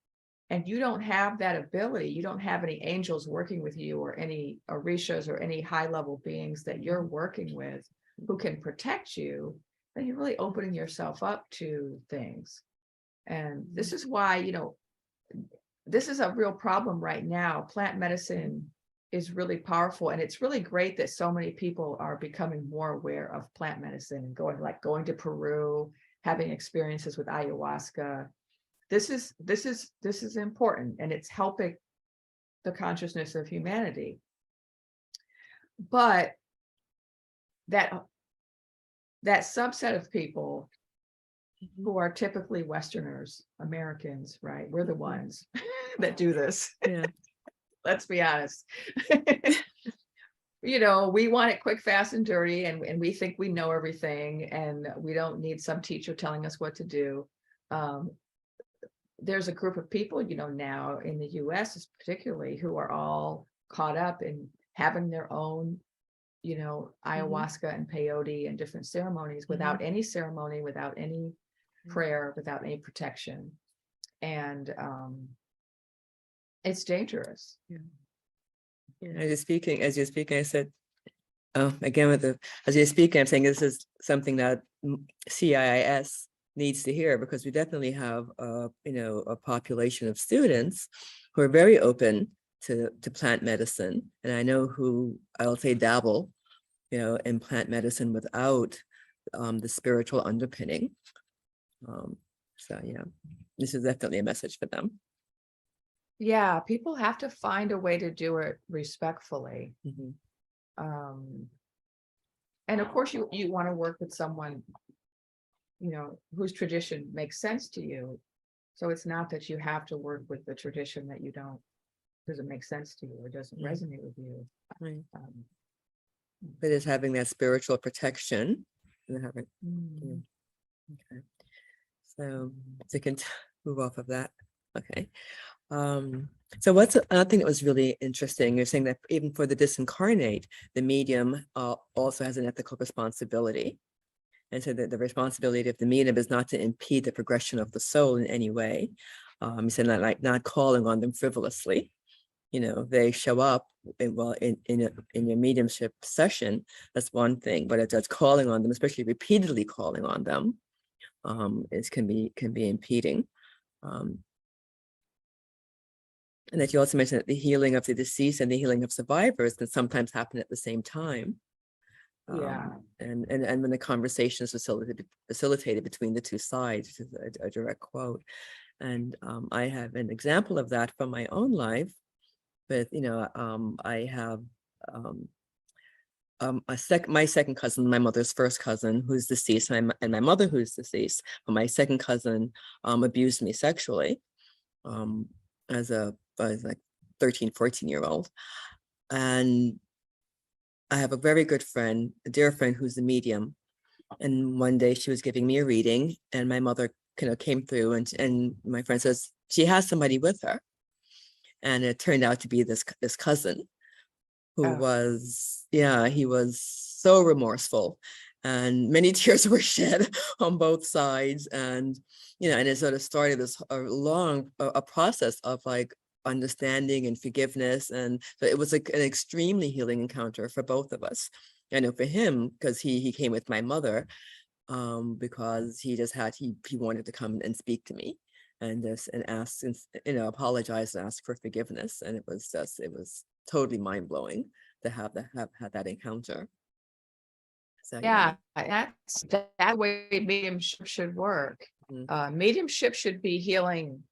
and you don't have that ability, you don't have any angels working with you or any orishas or any high-level beings that you're working with who can protect you, then you're really opening yourself up to things. And this is why, this is a real problem right now. Plant medicine is really powerful, and it's really great that so many people are becoming more aware of plant medicine and going to Peru, having experiences with ayahuasca. This is important, and it's helping the consciousness of humanity. But that subset of people who are typically Westerners, Americans, right? We're the ones that do this. Yeah. Let's be honest. We want it quick, fast, and dirty, and we think we know everything, and we don't need some teacher telling us what to do. There's a group of people, now in the US particularly, who are all caught up in having their own, ayahuasca and peyote and different ceremonies without any ceremony, without any prayer, without any protection. And it's dangerous. As you're speaking, I said, again, as you're speaking, I'm saying this is something that CIIS needs to hear, because we definitely have, a population of students who are very open to plant medicine. And I know who, I'll say, dabble, in plant medicine without the spiritual underpinning. So yeah, this is definitely a message for them. Yeah, people have to find a way to do it respectfully. Mhm. And of course, you want to work with someone, whose tradition makes sense to you. So it's not that you have to work with the tradition that doesn't make sense to you or doesn't resonate with you. Right. But it's having that spiritual protection. And having, okay. So move off of that. Okay. So what's another thing that was really interesting? You're saying that even for the disincarnate, the medium also has an ethical responsibility. And so the responsibility of the medium is not to impede the progression of the soul in any way. You said not calling on them frivolously. They show up in your mediumship session. That's one thing, but it's calling on them, especially repeatedly calling on them, can be impeding. And that you also mentioned that the healing of the deceased and the healing of survivors can sometimes happen at the same time. And when the conversation is facilitated between the two sides, which is a direct quote. And I have an example of that from my own life. But I have my second cousin, my mother's first cousin, who's deceased, and my mother who's deceased. But my second cousin abused me sexually as like 13, 14-year-old. And I have a very good friend, a dear friend, who's a medium. And one day she was giving me a reading, and my mother came through, and my friend says she has somebody with her. And it turned out to be this cousin who he was so remorseful, and many tears were shed on both sides. And and it sort of started this long process of like understanding and forgiveness. And so it was like an extremely healing encounter for both of us. I know for him, because he came with my mother, because he wanted to come and speak to me and ask, and apologize and ask for forgiveness. And it was totally mind-blowing to have that encounter. So that's that way mediumship should work. Mediumship should be healing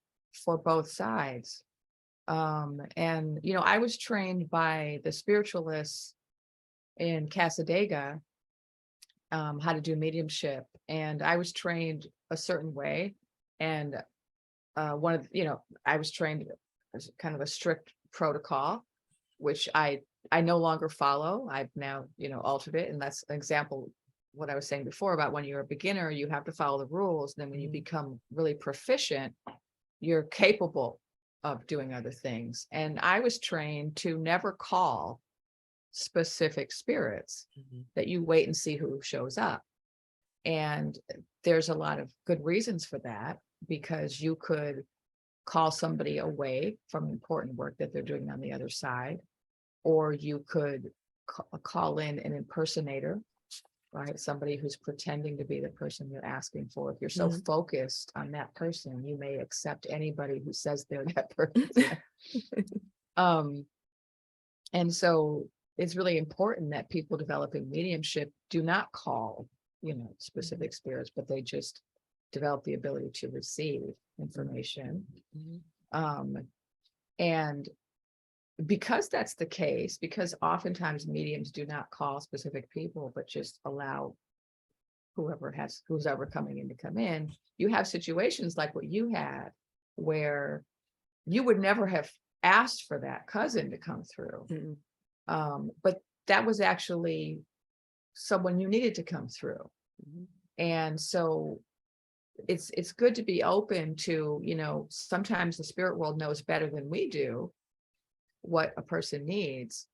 for both sides. And I was trained by the spiritualists in Casadega, how to do mediumship, and I was trained a certain way. And I was trained as kind of a strict protocol, which I no longer follow. I've now, altered it. And that's an example, what I was saying before about when you're a beginner, you have to follow the rules. And then when you become really proficient, you're capable of doing other things. And I was trained to never call specific spirits, that you wait and see who shows up. And there's a lot of good reasons for that, because you could call somebody away from important work that they're doing on the other side, or you could call in an impersonator, right? Somebody who's pretending to be the person you're asking for. If you're so focused on that person, you may accept anybody who says they're that person. And so it's really important that people developing mediumship do not call, specific spirits, but they just develop the ability to receive information. And because that's the case, because oftentimes mediums do not call specific people, but just allow who's ever coming in to come in, you have situations like what you had, where you would never have asked for that cousin to come through. But that was actually someone you needed to come through. And so it's good to be open to, sometimes the spirit world knows better than we do what a person needs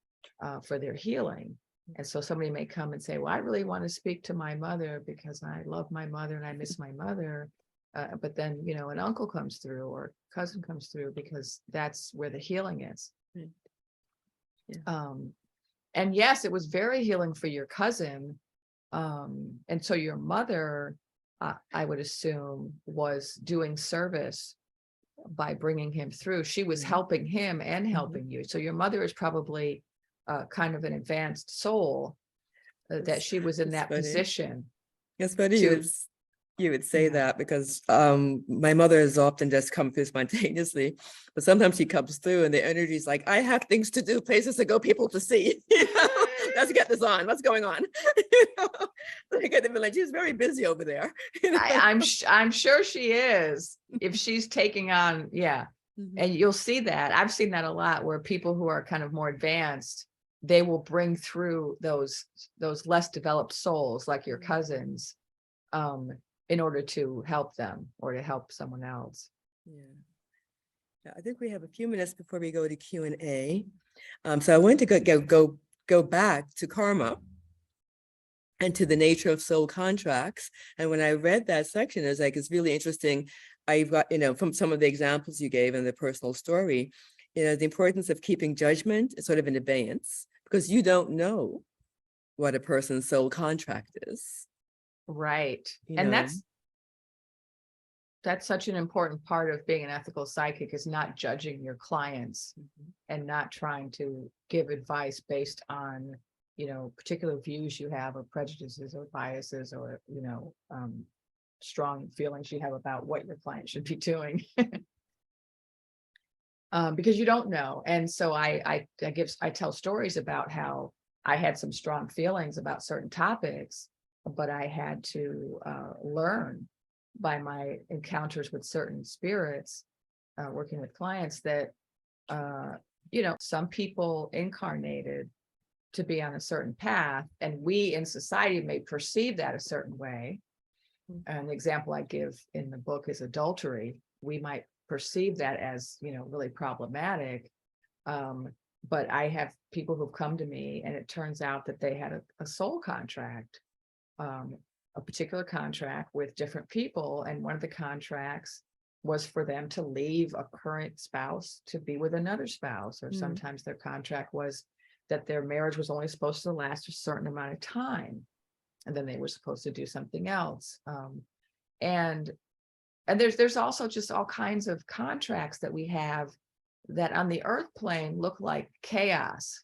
for their healing. And so somebody may come and say, well, I really want to speak to my mother because I love my mother and I miss my mother. But then, an uncle comes through or cousin comes through, because that's where the healing is. And yes, it was very healing for your cousin. And so your mother, I would assume, was doing service by bringing him through. She was helping him and helping you. So your mother is probably kind of an advanced soul, that she was in that position. Yes, but you would say Yeah. that because my mother has often just come through spontaneously, but sometimes she comes through and the energy is like, I have things to do, places to go, people to see. Let's get this on. What's going on? Like, I'd be like, she's very busy over there. I'm sure she is, if she's taking on, yeah. And you'll see that. I've seen that a lot, where people who are kind of more advanced, they will bring through those less developed souls, like your cousins, in order to help them or to help someone else. Yeah, I think we have a few minutes before we go to Q&A. So I want to go back to karma and to the nature of soul contracts. And when I read that section, it's really interesting. I've got, from some of the examples you gave and the personal story, the importance of keeping judgment is sort of in abeyance, because you don't know what a person's soul contract is. Right. And that's such an important part of being an ethical psychic, is not judging your clients and not trying to give advice based on, particular views you have, or prejudices or biases, or, strong feelings you have about what your client should be doing. Because you don't know. And so I tell stories about how I had some strong feelings about certain topics, but I had to learn by my encounters with certain spirits, working with clients, that some people incarnated to be on a certain path, and we in society may perceive that a certain way. An example I give in the book is adultery. We might perceive that as, really problematic. But I have people who've come to me, and it turns out that they had a soul contract, a particular contract with different people. And one of the contracts was for them to leave a current spouse to be with another spouse, or sometimes their contract was that their marriage was only supposed to last a certain amount of time, and then they were supposed to do something else. And there's also just all kinds of contracts that we have that on the earth plane look like chaos,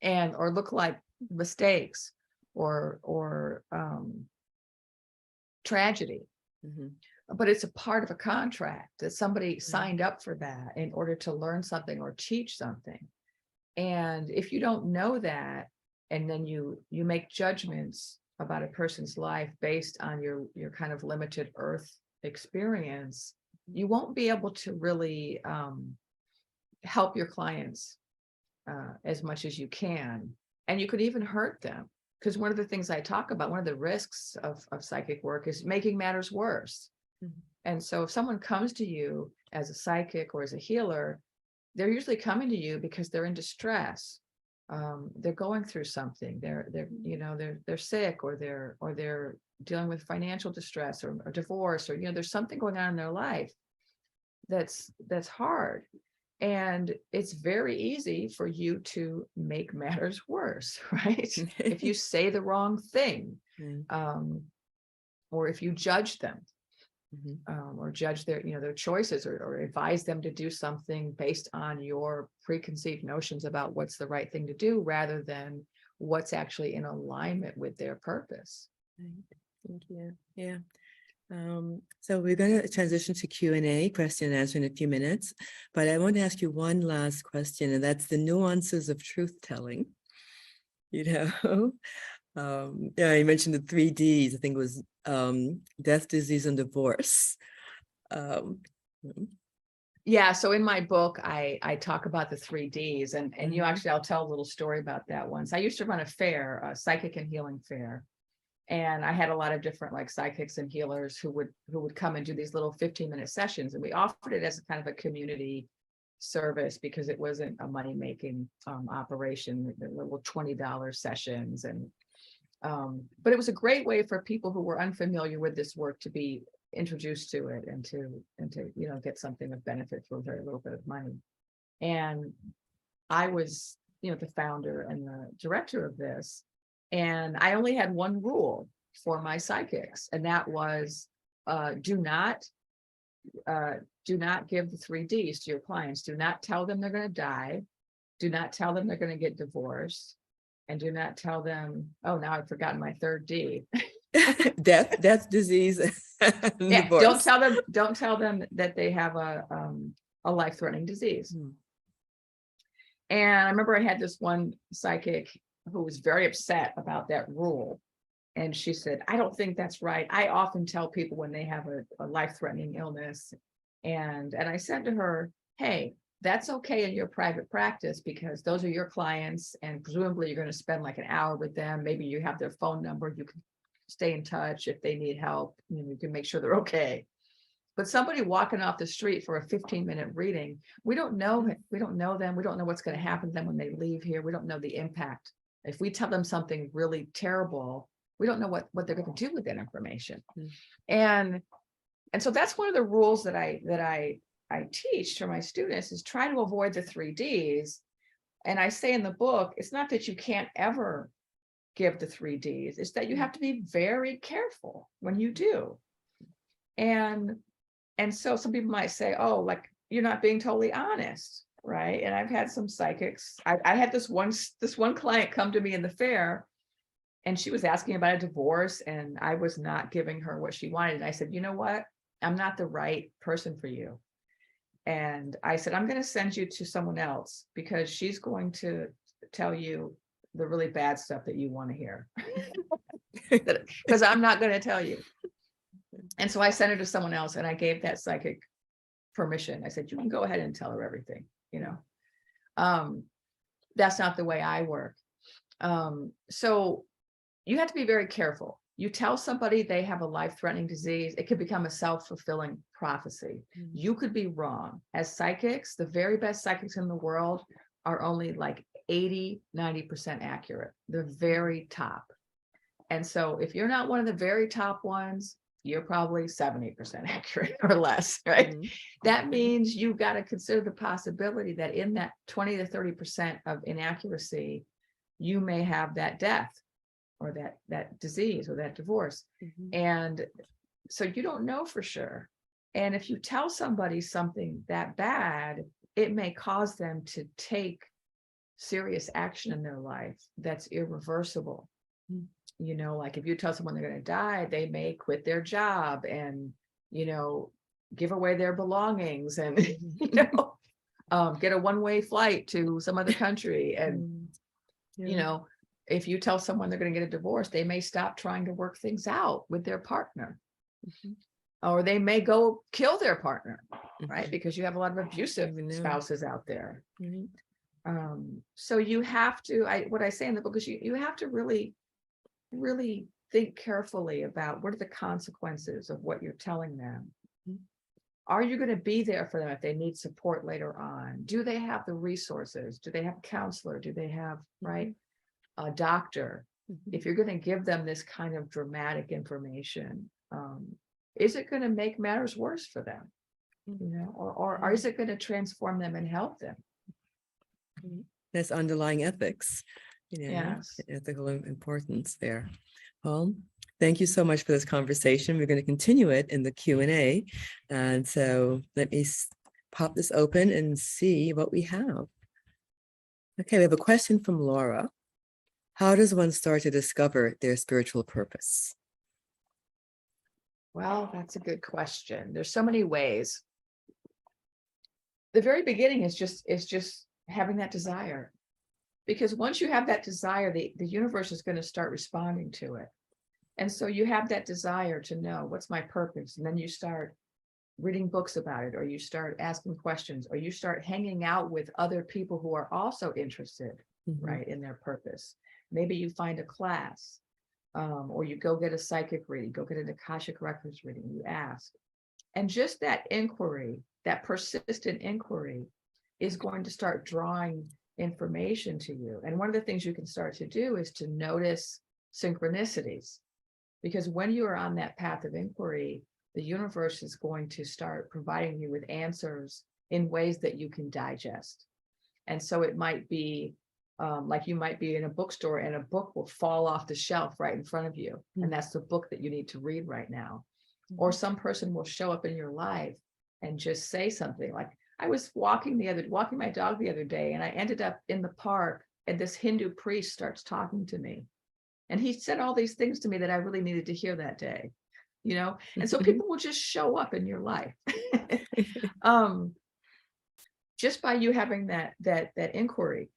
and or look like mistakes or tragedy. But it's a part of a contract that somebody signed up for, that in order to learn something or teach something. And if you don't know that, and then you make judgments about a person's life based on your kind of limited earth experience, you won't be able to really help your clients as much as you can. And you could even hurt them, because one of the things I talk about, one of the risks of psychic work, is making matters worse. And so if someone comes to you as a psychic or as a healer, they're usually coming to you because they're in distress. They're going through something. They're sick, or they're dealing with financial distress, or divorce, or there's something going on in their life that's hard. And it's very easy for you to make matters worse, right? If you say the wrong thing, or if you judge them, or judge their choices, or advise them to do something based on your preconceived notions about what's the right thing to do, rather than what's actually in alignment with their purpose. Right. Thank you. Yeah. So we're going to transition to Q&A, question and answer, in a few minutes. But I want to ask you one last question, and that's the nuances of truth telling. Yeah, you mentioned the 3 Ds. I think it was death, disease, and divorce. Yeah, so in my book, I talk about the 3 Ds, and I'll tell a little story about that once. I used to run a fair, a psychic and healing fair. And I had a lot of different psychics and healers who would come and do these little 15-minute sessions. And we offered it as a kind of a community service, because it wasn't a money-making operation. The little $20 sessions. And but it was a great way for people who were unfamiliar with this work to be introduced to it, and to get something of benefit for very little bit of money. And I was the founder and the director of this. And I only had one rule for my psychics, and that was do not give the 3 Ds to your clients. Do not tell them they're going to die. Do not tell them they're going to get divorced. And do not tell them, oh, now I've forgotten my 3rd D. death, disease, and Yeah, divorce. don't tell them that they have a life-threatening disease. Hmm. And I remember I had this one psychic who was very upset about that rule. And she said, I don't think that's right. I often tell people when they have a life-threatening illness. And I said to her, hey, that's okay in your private practice because those are your clients. And presumably you're going to spend like an hour with them. Maybe you have their phone number. You can stay in touch if they need help. You can make sure they're okay. But somebody walking off the street for a 15-minute reading, we don't know them. We don't know what's going to happen to them when they leave here. We don't know the impact. If we tell them something really terrible, we don't know what they're going to do with that information. And so that's one of the rules that I teach to my students is try to avoid the 3Ds. And I say in the book, it's not that you can't ever give the 3Ds, it's that you have to be very careful when you do. And so some people might say, oh, like you're not being totally honest, right? And I've had some psychics. I had this one client come to me in the fair, and she was asking about a divorce, and I was not giving her what she wanted. And I said, you know what? I'm not the right person for you. And I said, I'm going to send you to someone else because she's going to tell you the really bad stuff that you want to hear. Because I'm not going to tell you. And so I sent her to someone else, and I gave that psychic permission. I said, you can go ahead and tell her everything, That's not the way I work. So you have to be very careful. You tell somebody they have a life-threatening disease, it could become a self-fulfilling prophecy. You could be wrong. As psychics, the very best psychics in the world are only like 80-90% accurate. They're very top. And so if you're not one of the very top ones, you're probably 70% accurate or less, right? That means you've got to consider the possibility that in that 20 to 30% of inaccuracy, you may have that death or that disease or that divorce. And so you don't know for sure. And if you tell somebody something that bad, it may cause them to take serious action in their life that's irreversible. Like if you tell someone they're going to die, they may quit their job and, give away their belongings and, get a one-way flight to some other country. And, if you tell someone they're going to get a divorce, they may stop trying to work things out with their partner. Or they may go kill their partner, right? Because you have a lot of abusive spouses out there. So you have to, what I say in the book is you have to really think carefully about what are the consequences of what you're telling them. Are you going to be there for them if they need support later on? Do they have the resources? Do they have a counselor? Do they have, a doctor? If you're going to give them this kind of dramatic information, is it going to make matters worse for them? Or is it going to transform them and help them? That's underlying ethics, Yes. ethical importance there. Well, thank you so much for this conversation. We're going to continue it in the Q&A. And so let me pop this open and see what we have. Okay, we have a question from Laura. How does one start to discover their spiritual purpose? Well, that's a good question. There's so many ways. The very beginning is just having that desire. Because once you have that desire, the universe is going to start responding to it. And so you have that desire to know what's my purpose. And then you start reading books about it, or you start asking questions, or you start hanging out with other people who are also interested, right, in their purpose. Maybe you find a class, or you go get a psychic reading, go get an Akashic Records reading, you ask. And just that inquiry, that persistent inquiry, is going to start drawing information to you. And one of the things you can start to do is to notice synchronicities. Because when you are on that path of inquiry, the universe is going to start providing you with answers in ways that you can digest. And so it might be like you might be in a bookstore and a book will fall off the shelf right in front of you. And that's the book that you need to read right now. Or some person will show up in your life and just say something. Like I was walking my dog the other day, and I ended up in the park, and this Hindu priest starts talking to me. And he said all these things to me that I really needed to hear that day, and so people will just show up in your life. Just by you having that inquiry.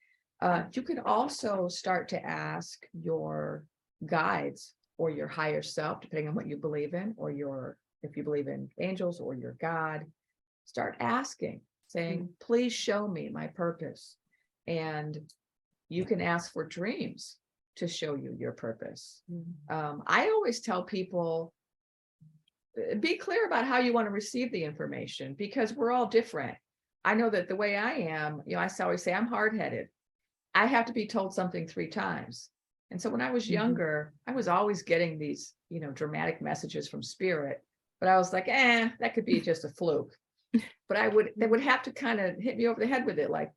You can also start to ask your guides or your higher self, depending on what you believe in, or if you believe in angels or your God, start asking, saying, please show me my purpose. And you can ask for dreams to show you your purpose. I always tell people, be clear about how you want to receive the information, because we're all different. I know that the way I am, I always say I'm hard-headed. I have to be told something 3 times. And so when I was younger, I was always getting these, dramatic messages from spirit, but I was like, that could be just a fluke. But they would have to kind of hit me over the head with it. Like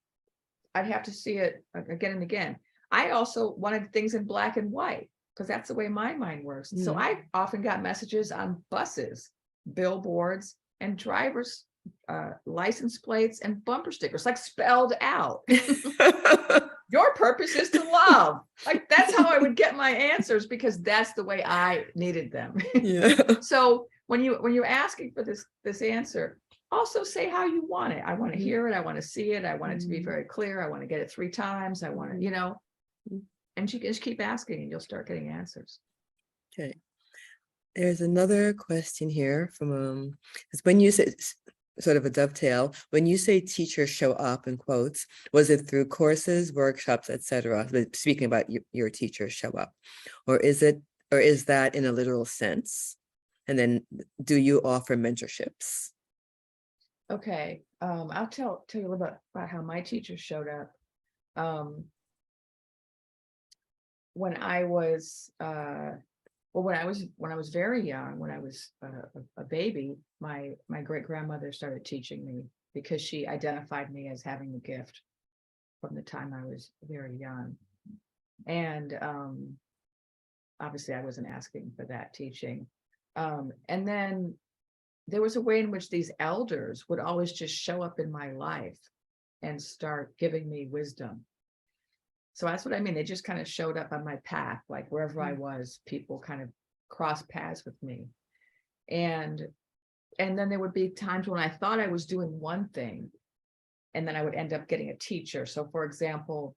I'd have to see it again and again. I also wanted things in black and white, because that's the way my mind works. So I often got messages on buses, billboards, and drivers' license plates and bumper stickers, like spelled out. Your purpose is to love. Like that's how I would get my answers, because that's the way I needed them. So when you're asking for this answer, also say how you want it. I want to hear it. I want to see it. I want it to be very clear. I want to get it 3 times. I want to, and you just keep asking and you'll start getting answers. Okay. There's another question here from, is when you say, sort of a dovetail, when you say teachers show up in quotes, was it through courses, workshops, etc.? Speaking about your teachers show up, or is that in a literal sense? And then do you offer mentorships? Okay. I'll tell you a little bit about how my teachers showed up. When I was when I was very young, when I was a baby, my great grandmother started teaching me, because she identified me as having the gift from the time I was very young. And obviously I wasn't asking for that teaching. And then there was a way in which these elders would always just show up in my life and start giving me wisdom. So that's what I mean. They just kind of showed up on my path, like wherever I was, people kind of crossed paths with me. And then there would be times when I thought I was doing one thing, and then I would end up getting a teacher. So for example,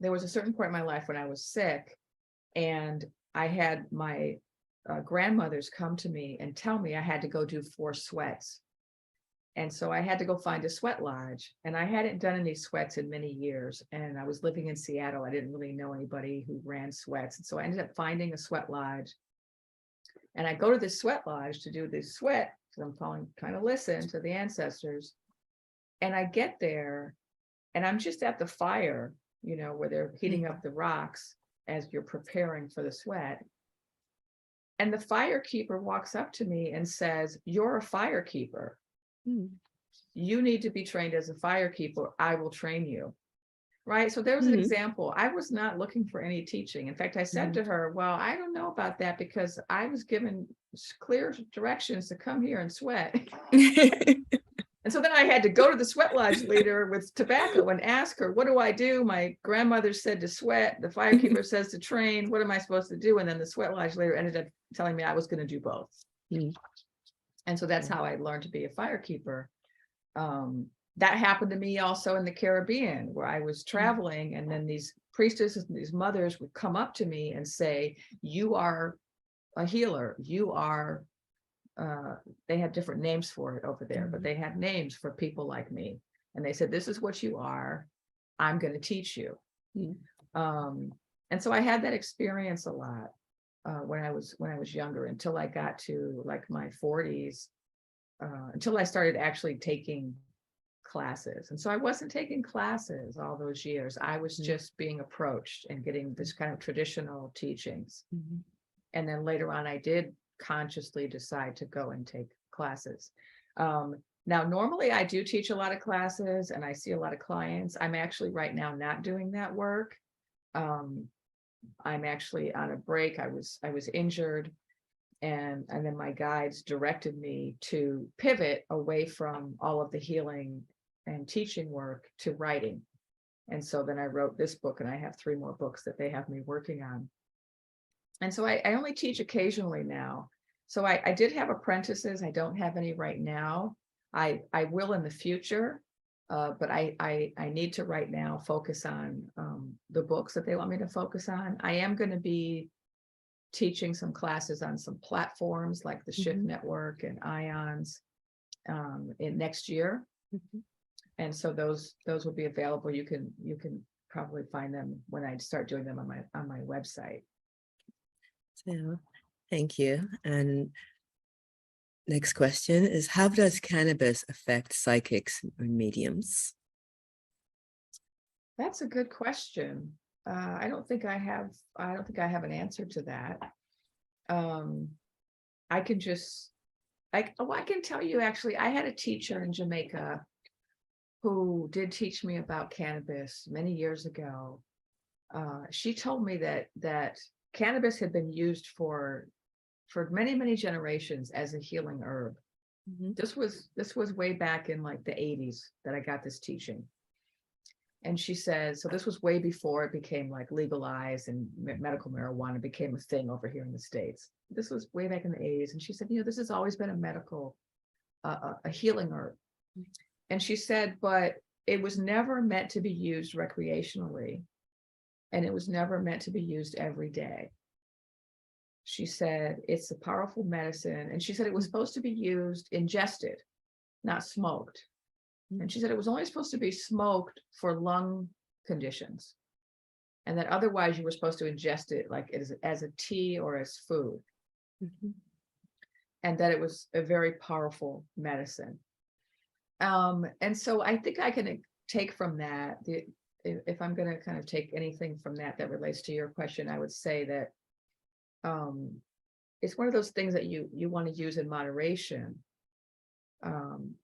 there was a certain point in my life when I was sick, and I had my grandmothers come to me and tell me I had to go do 4 sweats. And so I had to go find a sweat lodge, and I hadn't done any sweats in many years. And I was living in Seattle. I didn't really know anybody who ran sweats. And so I ended up finding a sweat lodge, and I go to this sweat lodge to do this sweat, because I'm trying to listen to the ancestors. And I get there, and I'm just at the fire, where they're heating up the rocks as you're preparing for the sweat. And the firekeeper walks up to me and says, "You're a firekeeper. You need to be trained as a firekeeper. I will train you." Right. So there was an example. I was not looking for any teaching. In fact, I said to her, "Well, I don't know about that, because I was given clear directions to come here and sweat." And so then I had to go to the sweat lodge leader with tobacco and ask her, "What do I do? My grandmother said to sweat. The firekeeper says to train. What am I supposed to do?" And then the sweat lodge leader ended up telling me I was going to do both. And so that's how I learned to be a firekeeper. That happened to me also in the Caribbean, where I was traveling, and then these priestesses and these mothers would come up to me and say, "You are a healer. You are," they had different names for it over there, but they had names for people like me. And they said, "This is what you are. I'm going to teach you." And so I had that experience a lot when I was younger, until I got to like my 40s, until I started actually taking classes. And so I wasn't taking classes all those years. I was just being approached and getting this kind of traditional teachings. And then later on, I did consciously decide to go and take classes. Now, normally I do teach a lot of classes and I see a lot of clients. I'm actually right now not doing that work. I'm actually on a break. I was injured, and then my guides directed me to pivot away from all of the healing and teaching work to writing. And so then I wrote this book, and I have 3 more books that they have me working on. And so I only teach occasionally now. So I did have apprentices. I don't have any right now. I will in the future, but I need to right now focus on the books that they want me to focus on. I am going to be teaching some classes on some platforms like the Shift Network and Ions in next year. And so those will be available. You can probably find them when I start doing them on my website. So, thank you. And next question is, how does cannabis affect psychics and mediums? That's a good question. I don't think I have an answer to that. I can tell you, actually, I had a teacher in Jamaica who did teach me about cannabis many years ago. She told me that cannabis had been used for many generations as a healing herb. This was way back in like the 80s that I got this teaching. And she said, so this was way before it became like legalized and medical marijuana became a thing over here in the States. This was way back in the 80s. And she said, this has always been a medical, a healing herb. And she said, but it was never meant to be used recreationally. And it was never meant to be used every day. She said, it's a powerful medicine. And she said it was supposed to be used, ingested, not smoked. And she said it was only supposed to be smoked for lung conditions. And that otherwise you were supposed to ingest it like as a tea or as food. And that it was a very powerful medicine. And so I think I can take from that, if I'm going to kind of take anything from that relates to your question, I would say that it's one of those things that you want to use in moderation.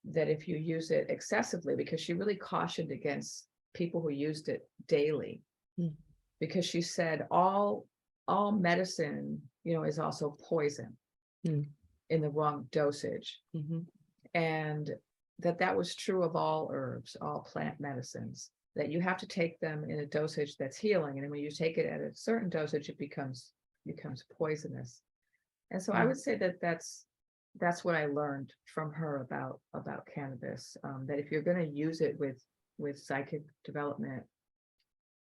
That if you use it excessively, because she really cautioned against people who used it daily, because she said all medicine, is also poison in the wrong dosage, and that was true of all herbs, all plant medicines, that you have to take them in a dosage that's healing, and when you take it at a certain dosage, it becomes poisonous. And so I would say that's what I learned from her about cannabis, that if you're going to use it with psychic development,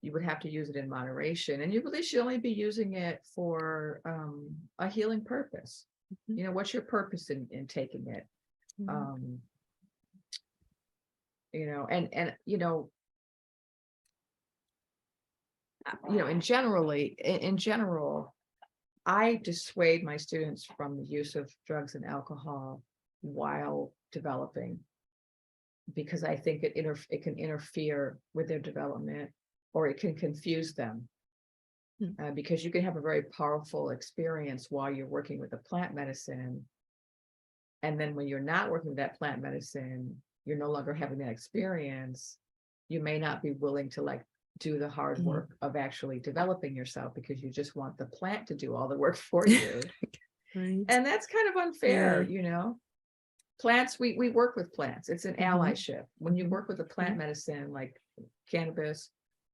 you would have to use it in moderation, and you really should only be using it for a healing purpose. What's your purpose in taking it? In general, I dissuade my students from the use of drugs and alcohol while developing, because I think it can interfere with their development, or it can confuse them, because you can have a very powerful experience while you're working with a plant medicine, and then when you're not working with that plant medicine, you're no longer having that experience. You may not be willing to do the hard work of actually developing yourself, because you just want the plant to do all the work for you. Right. And that's kind of unfair. Plants, we work with plants. It's an allyship. When you work with a plant medicine like cannabis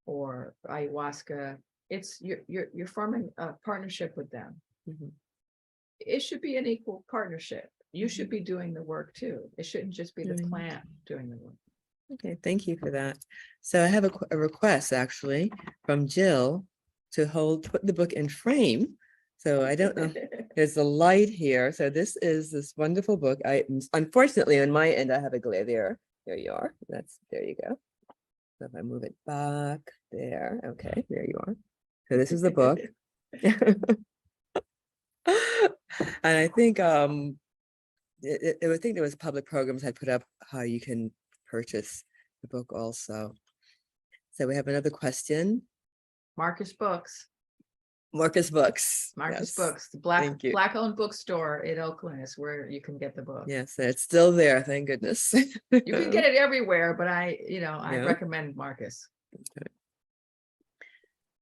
or ayahuasca, you're forming a partnership with them. It should be an equal partnership. You should be doing the work too. It shouldn't just be the plant doing the work. Okay, thank you for that. So I have a request actually from Jill to put the book in frame. So I don't know, there's a light here. So this is this wonderful book. Unfortunately on my end, I have a glare there. There you are. There you go. So if I move it back there, okay, there you are. So this is the book. And I think I think there was public programs I put up how you can purchase the book also. So we have another question. Marcus Books. Marcus Books. Marcus Yes. Books, the black-owned bookstore in Oakland is where you can get the book. Yes, it's still there, thank goodness. You can get it everywhere, but I recommend Marcus. Okay.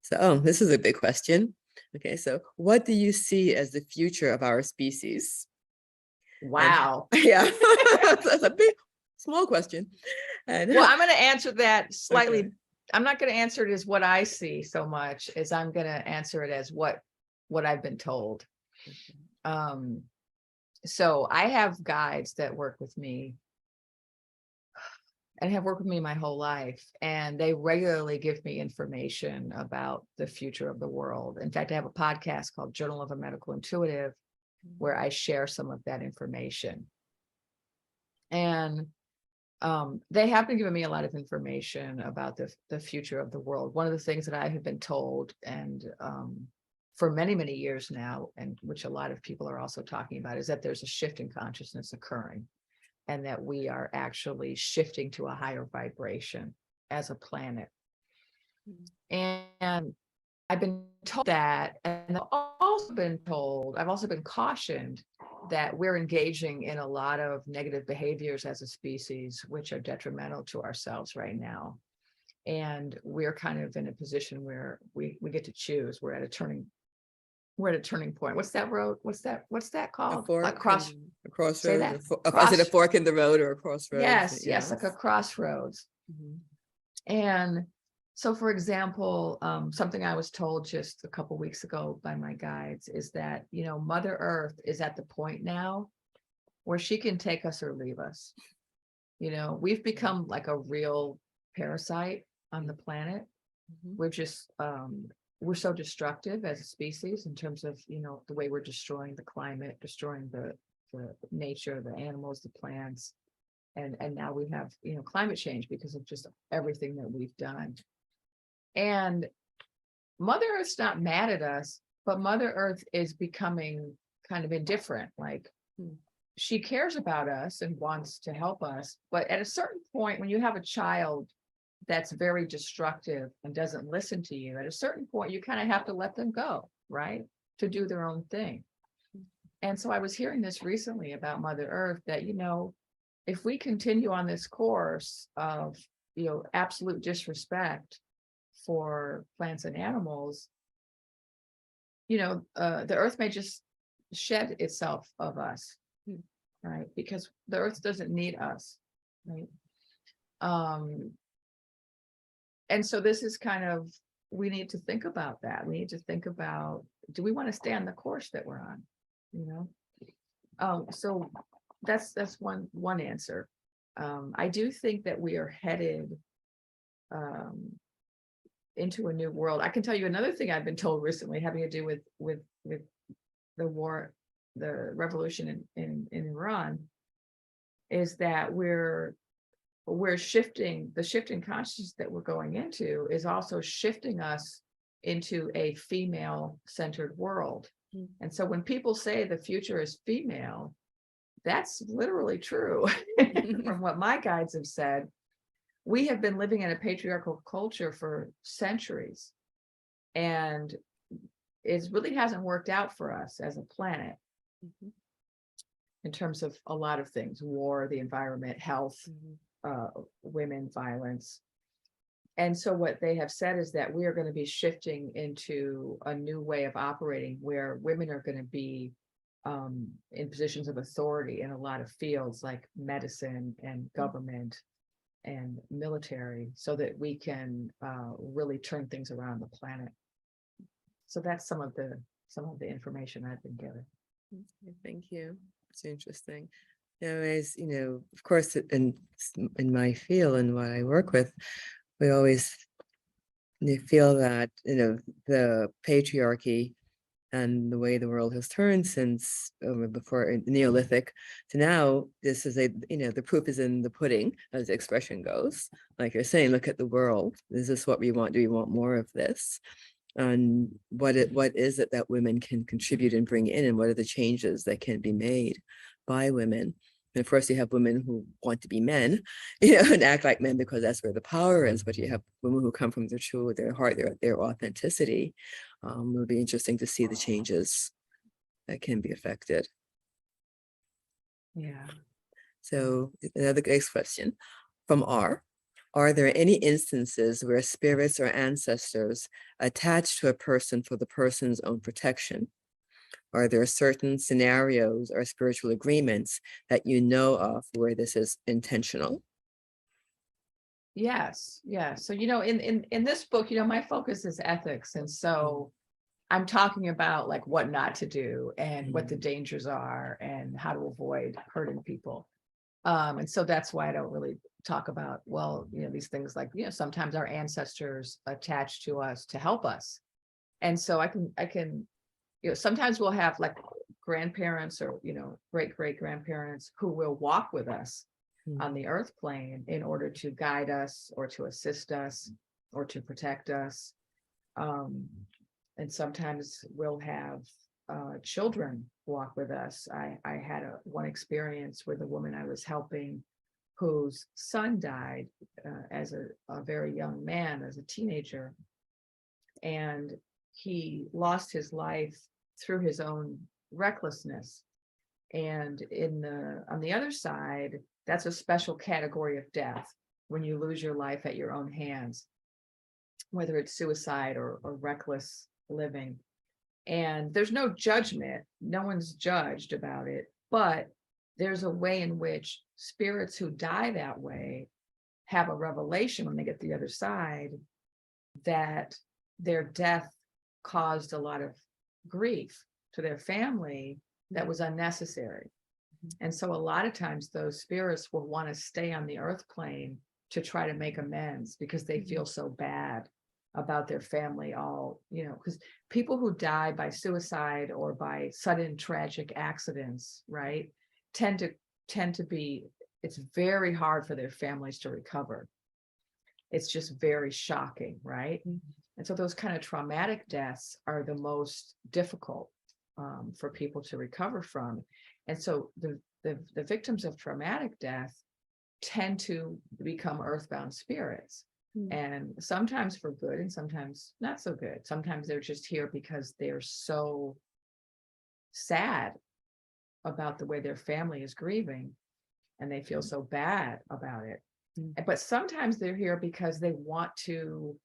So, this is a big question. Okay, so what do you see as the future of our species? Wow. Yeah, that's a small question. And well, I'm going to answer that slightly I'm not going to answer it as what I see so much as I'm going to answer it as what I've been told. So I have guides that work with me and have worked with me my whole life, and they regularly give me information about the future of the world. In fact, I have a podcast called Journal of a Medical Intuitive where I share some of that information. And they have been giving me a lot of information about the future of the world. One of the things that I have been told, and for many, many years now, and which a lot of people are also talking about, is that there's a shift in consciousness occurring, and that we are actually shifting to a higher vibration as a planet. And I've been told that, and I've also been cautioned that we're engaging in a lot of negative behaviors as a species, which are detrimental to ourselves right now. And we're kind of in a position where we get to choose. We're at a turning point. What's that road? What's that called? A crossroads. Say that. Is it a fork in the road or a crossroads? Yes, like a crossroads. And so, for example, something I was told just a couple of weeks ago by my guides is that, Mother Earth is at the point now where she can take us or leave us. We've become like a real parasite on the planet. We're just, we're so destructive as a species in terms of, the way we're destroying the climate, destroying the nature, the animals, the plants. And now we have, climate change because of just everything that we've done. And Mother Earth's not mad at us, but Mother Earth is becoming kind of indifferent. Like she cares about us and wants to help us. But at a certain point, when you have a child that's very destructive and doesn't listen to you, at a certain point, you kind of have to let them go, right? To do their own thing. And so I was hearing this recently about Mother Earth that, if we continue on this course of, absolute disrespect for plants and animals, the earth may just shed itself of us, right? Because the earth doesn't need us, right? And so this is kind of, we need to think about that. We need to think about, do we want to stay on the course that we're on? So that's one answer. I do think that we are headed into a new world. I can tell you another thing I've been told recently having to do with the war, the revolution in Iran, is that we're shifting, the shift in consciousness that we're going into is also shifting us into a female-centered world. And so when people say the future is female, that's literally true. From what my guides have said, we have been living in a patriarchal culture for centuries, and it really hasn't worked out for us as a planet in terms of a lot of things: war, the environment, health, women, violence. And so what they have said is that we are going to be shifting into a new way of operating where women are going to be in positions of authority in a lot of fields like medicine and government and military, so that we can really turn things around the planet. So that's some of the information I've been given. Thank you. It's interesting. As of course, in my field and what I work with, we always feel that the patriarchy and the way the world has turned since before Neolithic to now, this is the proof is in the pudding, as the expression goes. Like you're saying, look at the world. Is this what we want? Do we want more of this? And what is it that women can contribute and bring in, and what are the changes that can be made by women? And of course, you have women who want to be men, and act like men because that's where the power is. But you have women who come from their heart, their authenticity. It'll be interesting to see the changes that can be affected. Yeah. So another next question from R. Are there any instances where spirits or ancestors attach to a person for the person's own protection? Are there certain scenarios or spiritual agreements that you know of where this is intentional? Yes, yes. So, in this book, my focus is ethics. And so I'm talking about like what not to do and what the dangers are and how to avoid hurting people. And so that's why I don't really talk about, well, these things like, sometimes our ancestors attach to us to help us. And so I can, sometimes we'll have like grandparents or, great grandparents who will walk with us on the earth plane in order to guide us or to assist us or to protect us. And sometimes we'll have children walk with us. I had one experience with a woman I was helping whose son died as a very young man, as a teenager. And he lost his life through his own recklessness. And on the other side, that's a special category of death when you lose your life at your own hands, whether it's suicide or reckless living. And there's no judgment. No one's judged about it, but there's a way in which spirits who die that way have a revelation when they get to the other side that their death caused a lot of grief to their family that was unnecessary. And so a lot of times those spirits will want to stay on the earth plane to try to make amends because they feel so bad about their family, all, because people who die by suicide or by sudden tragic accidents, right, tend to be, it's very hard for their families to recover. It's just very shocking, right? And so those kind of traumatic deaths are the most difficult for people to recover from. And so the victims of traumatic death tend to become earthbound spirits. And sometimes for good and sometimes not so good. Sometimes they're just here because they're so sad about the way their family is grieving and they feel so bad about it. But sometimes they're here because they want to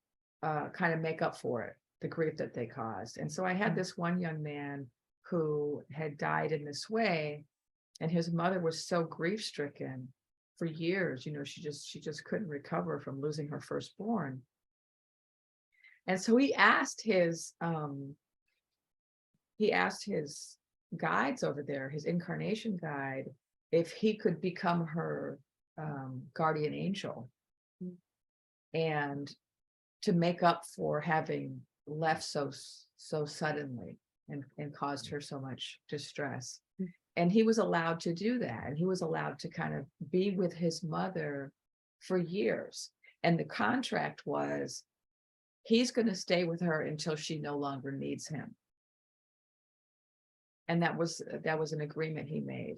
kind of make up for it, the grief that they caused. And so I had this one young man who had died in this way, and his mother was so grief-stricken for years. She just couldn't recover from losing her firstborn. And so he asked his guides over there, his incarnation guide, if he could become her guardian angel and to make up for having left so suddenly and caused her so much distress. And he was allowed to do that. And he was allowed to kind of be with his mother for years. And the contract was, he's going to stay with her until she no longer needs him. And that was an agreement he made.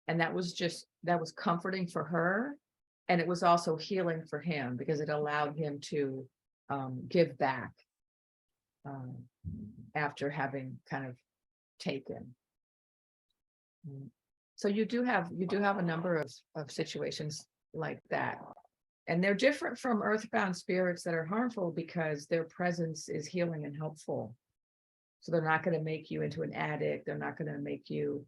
And that was comforting for her. And it was also healing for him because it allowed him to give back after having kind of taken. So you do have a number of situations like that. And they're different from earthbound spirits that are harmful because their presence is healing and helpful. So they're not going to make you into an addict. They're not going to make you,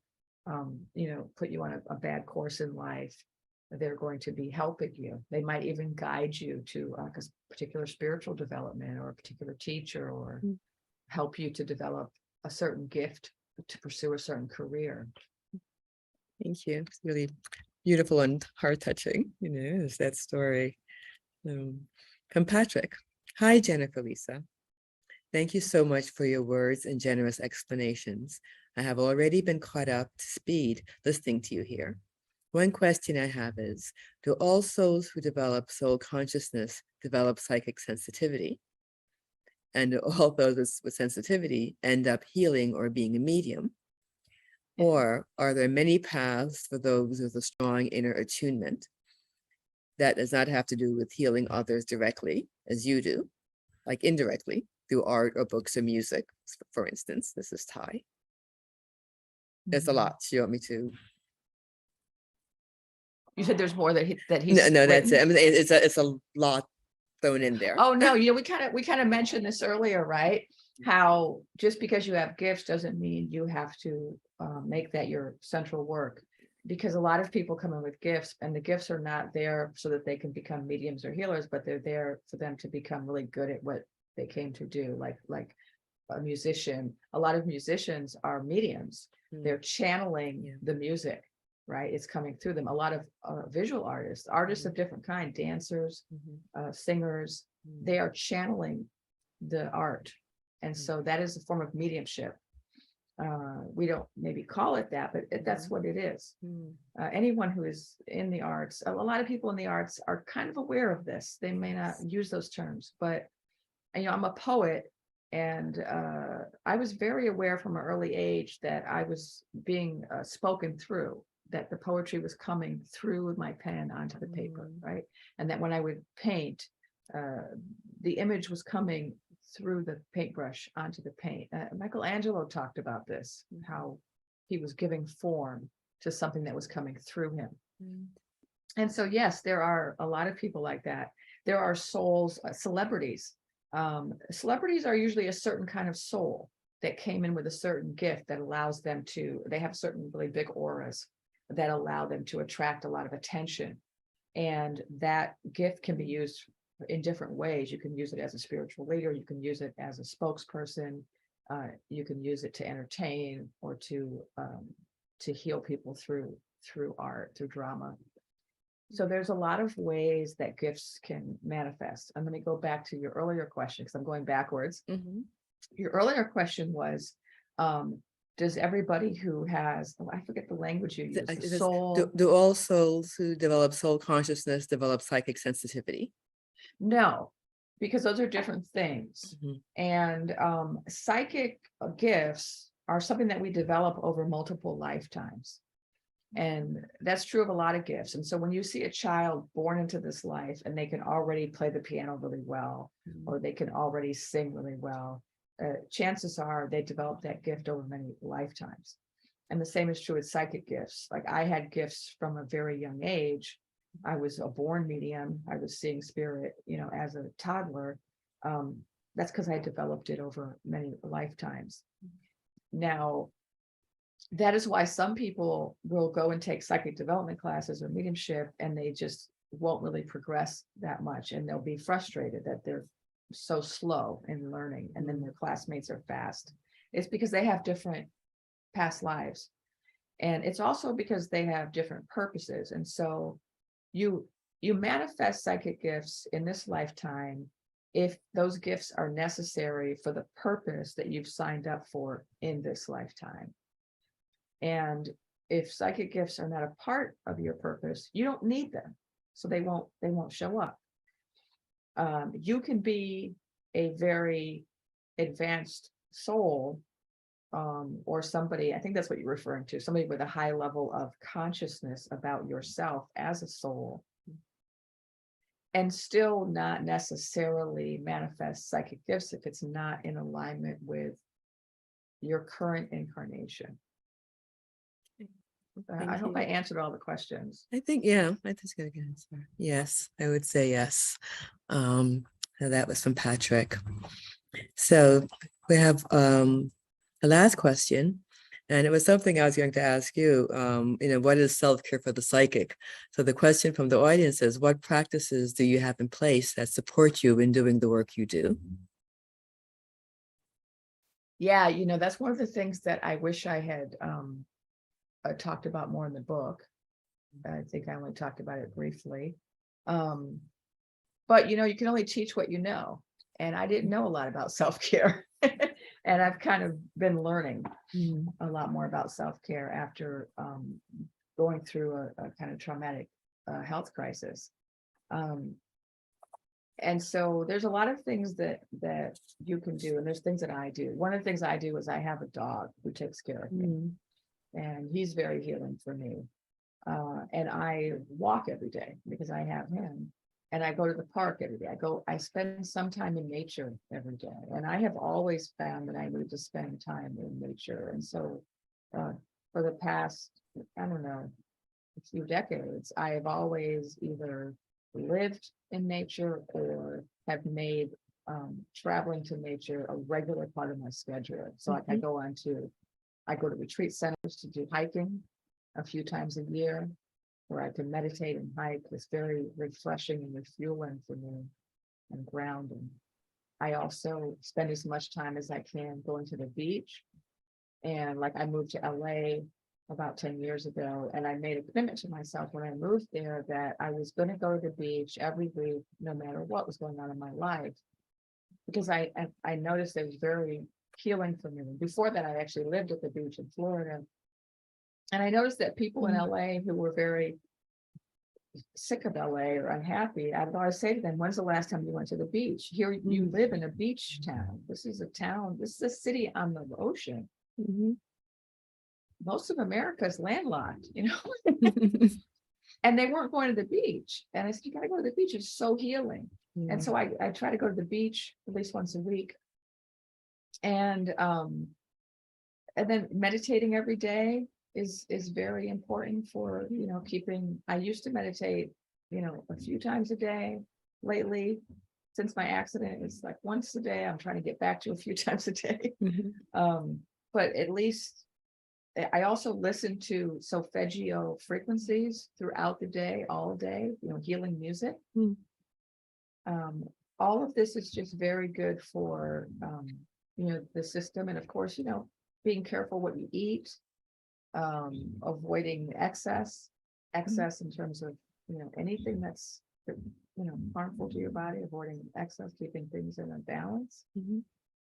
put you on a bad course in life. They're going to be helping you. They might even guide you to a particular spiritual development or a particular teacher, or help you to develop a certain gift to pursue a certain career. Thank you. It's really beautiful and heart-touching, is that story. From Patrick. Hi, Jennifer Lisa. Thank you so much for your words and generous explanations. I have already been caught up to speed listening to you here. One question I have is, do all souls who develop soul consciousness develop psychic sensitivity? And do all those with sensitivity end up healing or being a medium? Or are there many paths for those with a strong inner attunement that does not have to do with healing others directly, as you do, like indirectly, through art or books or music, for instance? This is Ty. There's a lot. Do you want me to? You said there's more that he's No, that's it. I mean, it's a lot thrown in there. Oh no, we kind of mentioned this earlier, right? How just because you have gifts doesn't mean you have to make that your central work. because a lot of people come in with gifts, and the gifts are not there so that they can become mediums or healers, but they're there for them to become really good at what they came to do. Like a musician, a lot of musicians are mediums. They're channeling the music, right? It's coming through them. A lot of visual artists of different kind, dancers, singers, they are channeling the art. And so that is a form of mediumship. We don't maybe call it that, but that's what it is. Anyone who is in the arts, a lot of people in the arts are kind of aware of this. They may not use those terms, but I'm a poet, and I was very aware from an early age that I was being spoken through, that the poetry was coming through with my pen onto the paper, right? And that when I would paint, the image was coming through the paintbrush onto the paint. Michelangelo talked about this, how he was giving form to something that was coming through him. And so, yes, there are a lot of people like that. There are souls, celebrities. Celebrities are usually a certain kind of soul that came in with a certain gift that allows them to, they have certain really big auras that allow them to attract a lot of attention. And that gift can be used in different ways. You can use it as a spiritual leader, you can use it as a spokesperson, you can use it to entertain or to heal people through art, through drama. So there's a lot of ways that gifts can manifest. I'm going to go back to your earlier question because I'm going backwards. Your earlier question was, does everybody who has, I forget the language you use, soul. Do all souls who develop soul consciousness develop psychic sensitivity? No, because those are different things. And psychic gifts are something that we develop over multiple lifetimes. And that's true of a lot of gifts. And so when you see a child born into this life and they can already play the piano really well, or they can already sing really well, chances are they develop that gift over many lifetimes. And the same is true with psychic gifts. Like I had gifts from a very young age. I was a born medium. I was seeing spirit, as a toddler. That's because I developed it over many lifetimes. Now, that is why some people will go and take psychic development classes or mediumship, and they just won't really progress that much. And they'll be frustrated that they're so slow in learning, and then their classmates are fast. It's because they have different past lives. And it's also because they have different purposes. And so you manifest psychic gifts in this lifetime if those gifts are necessary for the purpose that you've signed up for in this lifetime. And if psychic gifts are not a part of your purpose, you don't need them. So they won't show up. You can be a very advanced soul, or somebody, I think that's what you're referring to, somebody with a high level of consciousness about yourself as a soul, and still not necessarily manifest psychic gifts if it's not in alignment with your current incarnation. I hope I answered all the questions. I think that's a good answer. Yes, I would say yes. That was from Patrick. So we have a last question, and it was something I was going to ask you. What is self-care for the psychic? So the question from the audience is, what practices do you have in place that support you in doing the work you do? Yeah, that's one of the things that I wish I had talked about more in the book. I think I only talked about it briefly. But you can only teach what you know. And I didn't know a lot about self-care. And I've kind of been learning a lot more about self-care after going through a kind of traumatic health crisis. And so there's a lot of things that you can do. And there's things that I do. One of the things I do is I have a dog who takes care of me. And he's very healing for me. And I walk every day because I have him. And I go to the park every day. I spend some time in nature every day. And I have always found that I need to spend time in nature. And so for the past, I don't know, a few decades, I have always either lived in nature or have made traveling to nature a regular part of my schedule. So like I go to retreat centers to do hiking. a few times a year where I can meditate and hike. It's very refreshing and refueling for me and grounding. I also spend as much time as I can going to the beach. And like I moved to LA about 10 years ago, and I made a commitment to myself when I moved there that I was going to go to the beach every week, no matter what was going on in my life, because I noticed it was very healing for me. Before that, I actually lived at the beach in Florida, and I noticed that people in LA who were very sick of LA or unhappy, I'd always say to them, when's the last time you went to the beach? Here you live in a beach town. This is a town, this is a city on the ocean. Most of America is landlocked, you know, and they weren't going to the beach. And I said, you got to go to the beach. It's so healing. And so I try to go to the beach at least once a week. And then meditating every day is very important for, you know, keeping. I used to meditate, you know, a few times a day. Lately, since my accident, it's like once a day. I'm trying to get back to a few times a day. But at least I also listen to solfeggio frequencies throughout the day, all day, you know, healing music. All of this is just very good for, you know, the system. And of course, you know, being careful what you eat, avoiding excess in terms of, you know, anything that's, you know, harmful to your body, avoiding excess, keeping things in a balance.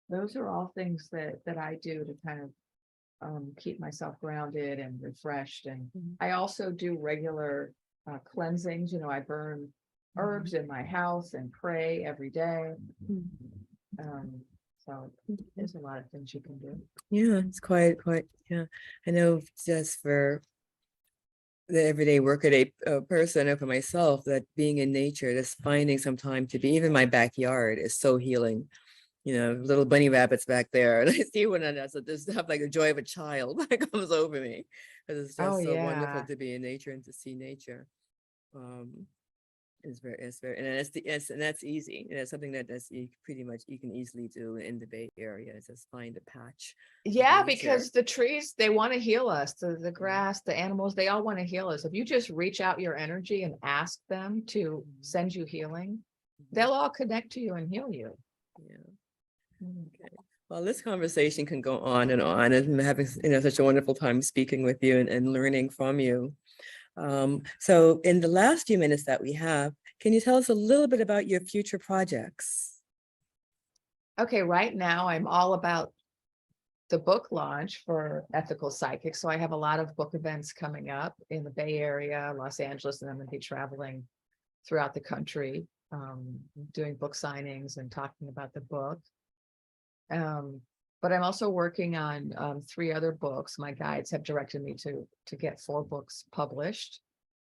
Those are all things that I do to kind of keep myself grounded and refreshed. And I also do regular cleansings. You know, I burn herbs in my house and pray every day. So there's a lot of things you can do. Yeah, it's quite, yeah. I know just for the everyday workaday person, and for myself, that being in nature, just finding some time to be, even my backyard is so healing. You know, little bunny rabbits back there. And I see one of that, so just have like the joy of a child that comes over me, because it's just so wonderful to be in nature and to see nature. It's very, and that's easy. And it's something that's pretty much you can easily do in the Bay Area. Is just find a patch. Yeah, because the trees, they want to heal us. The grass, the animals, they all want to heal us. If you just reach out your energy and ask them to send you healing, they'll all connect to you and heal you. Yeah. Okay. Well, this conversation can go on, and I'm having, you know, such a wonderful time speaking with you and learning from you. So in the last few minutes that we have, can you tell us a little bit about your future projects? Okay, right now I'm all about the book launch for Ethical Psychics. So I have a lot of book events coming up in the Bay Area, Los Angeles, and I'm going to be traveling throughout the country, doing book signings and talking about the book. But I'm also working on 3 other books. My guides have directed me to get 4 books published.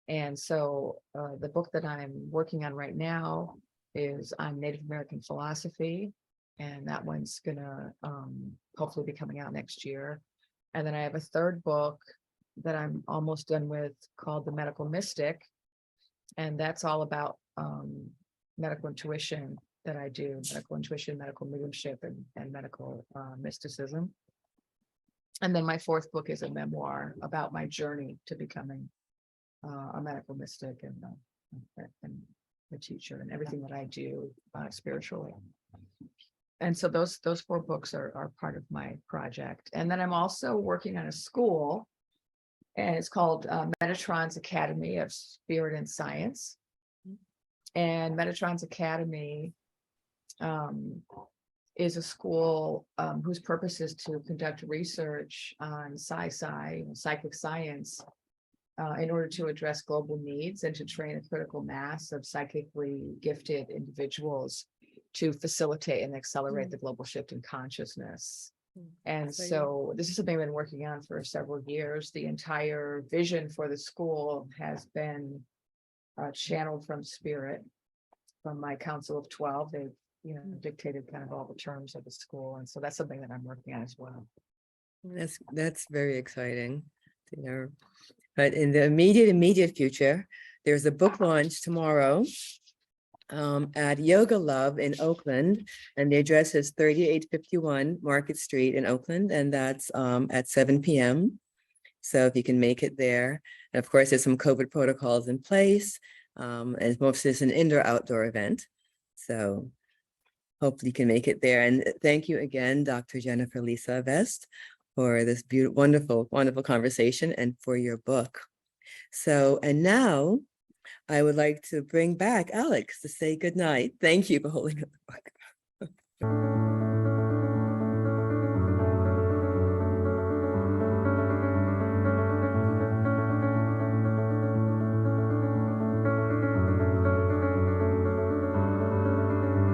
And so the book that I'm working on right now is on Native American philosophy. And that one's gonna hopefully be coming out next year. And then I have a 3rd book that I'm almost done with called The Medical Mystic. And that's all about medical intuition that I do, medical intuition, medical mediumship, and medical mysticism. And then my 4th book is a memoir about my journey to becoming a medical mystic and a teacher, and everything that I do spiritually. And so those 4 books are part of my project. And then I'm also working on a school, and it's called Metatron's Academy of Spirit and Science. And Metatron's Academy is a school whose purpose is to conduct research on CIIS, psychic science, in order to address global needs and to train a critical mass of psychically gifted individuals to facilitate and accelerate the global shift in consciousness. And so this is something I've been working on for several years. The entire vision for the school has been channeled from spirit, from my Council of 12. They've, you know, dictated kind of all the terms of the school. And so that's something that I'm working on as well. That's very exciting to hear. But in the immediate future, there's a book launch tomorrow at Yoga Love in Oakland, and the address is 3851 Market Street in Oakland, and that's at 7 p.m. So if you can make it there, and of course, there's some COVID protocols in place, and most is an indoor-outdoor event. So hopefully you can make it there. And thank you again, Dr. Jennifer Lisa Vest, for this beautiful, wonderful, wonderful conversation and for your book. So, and now I would like to bring back Alex to say goodnight. Thank you for holding up the book.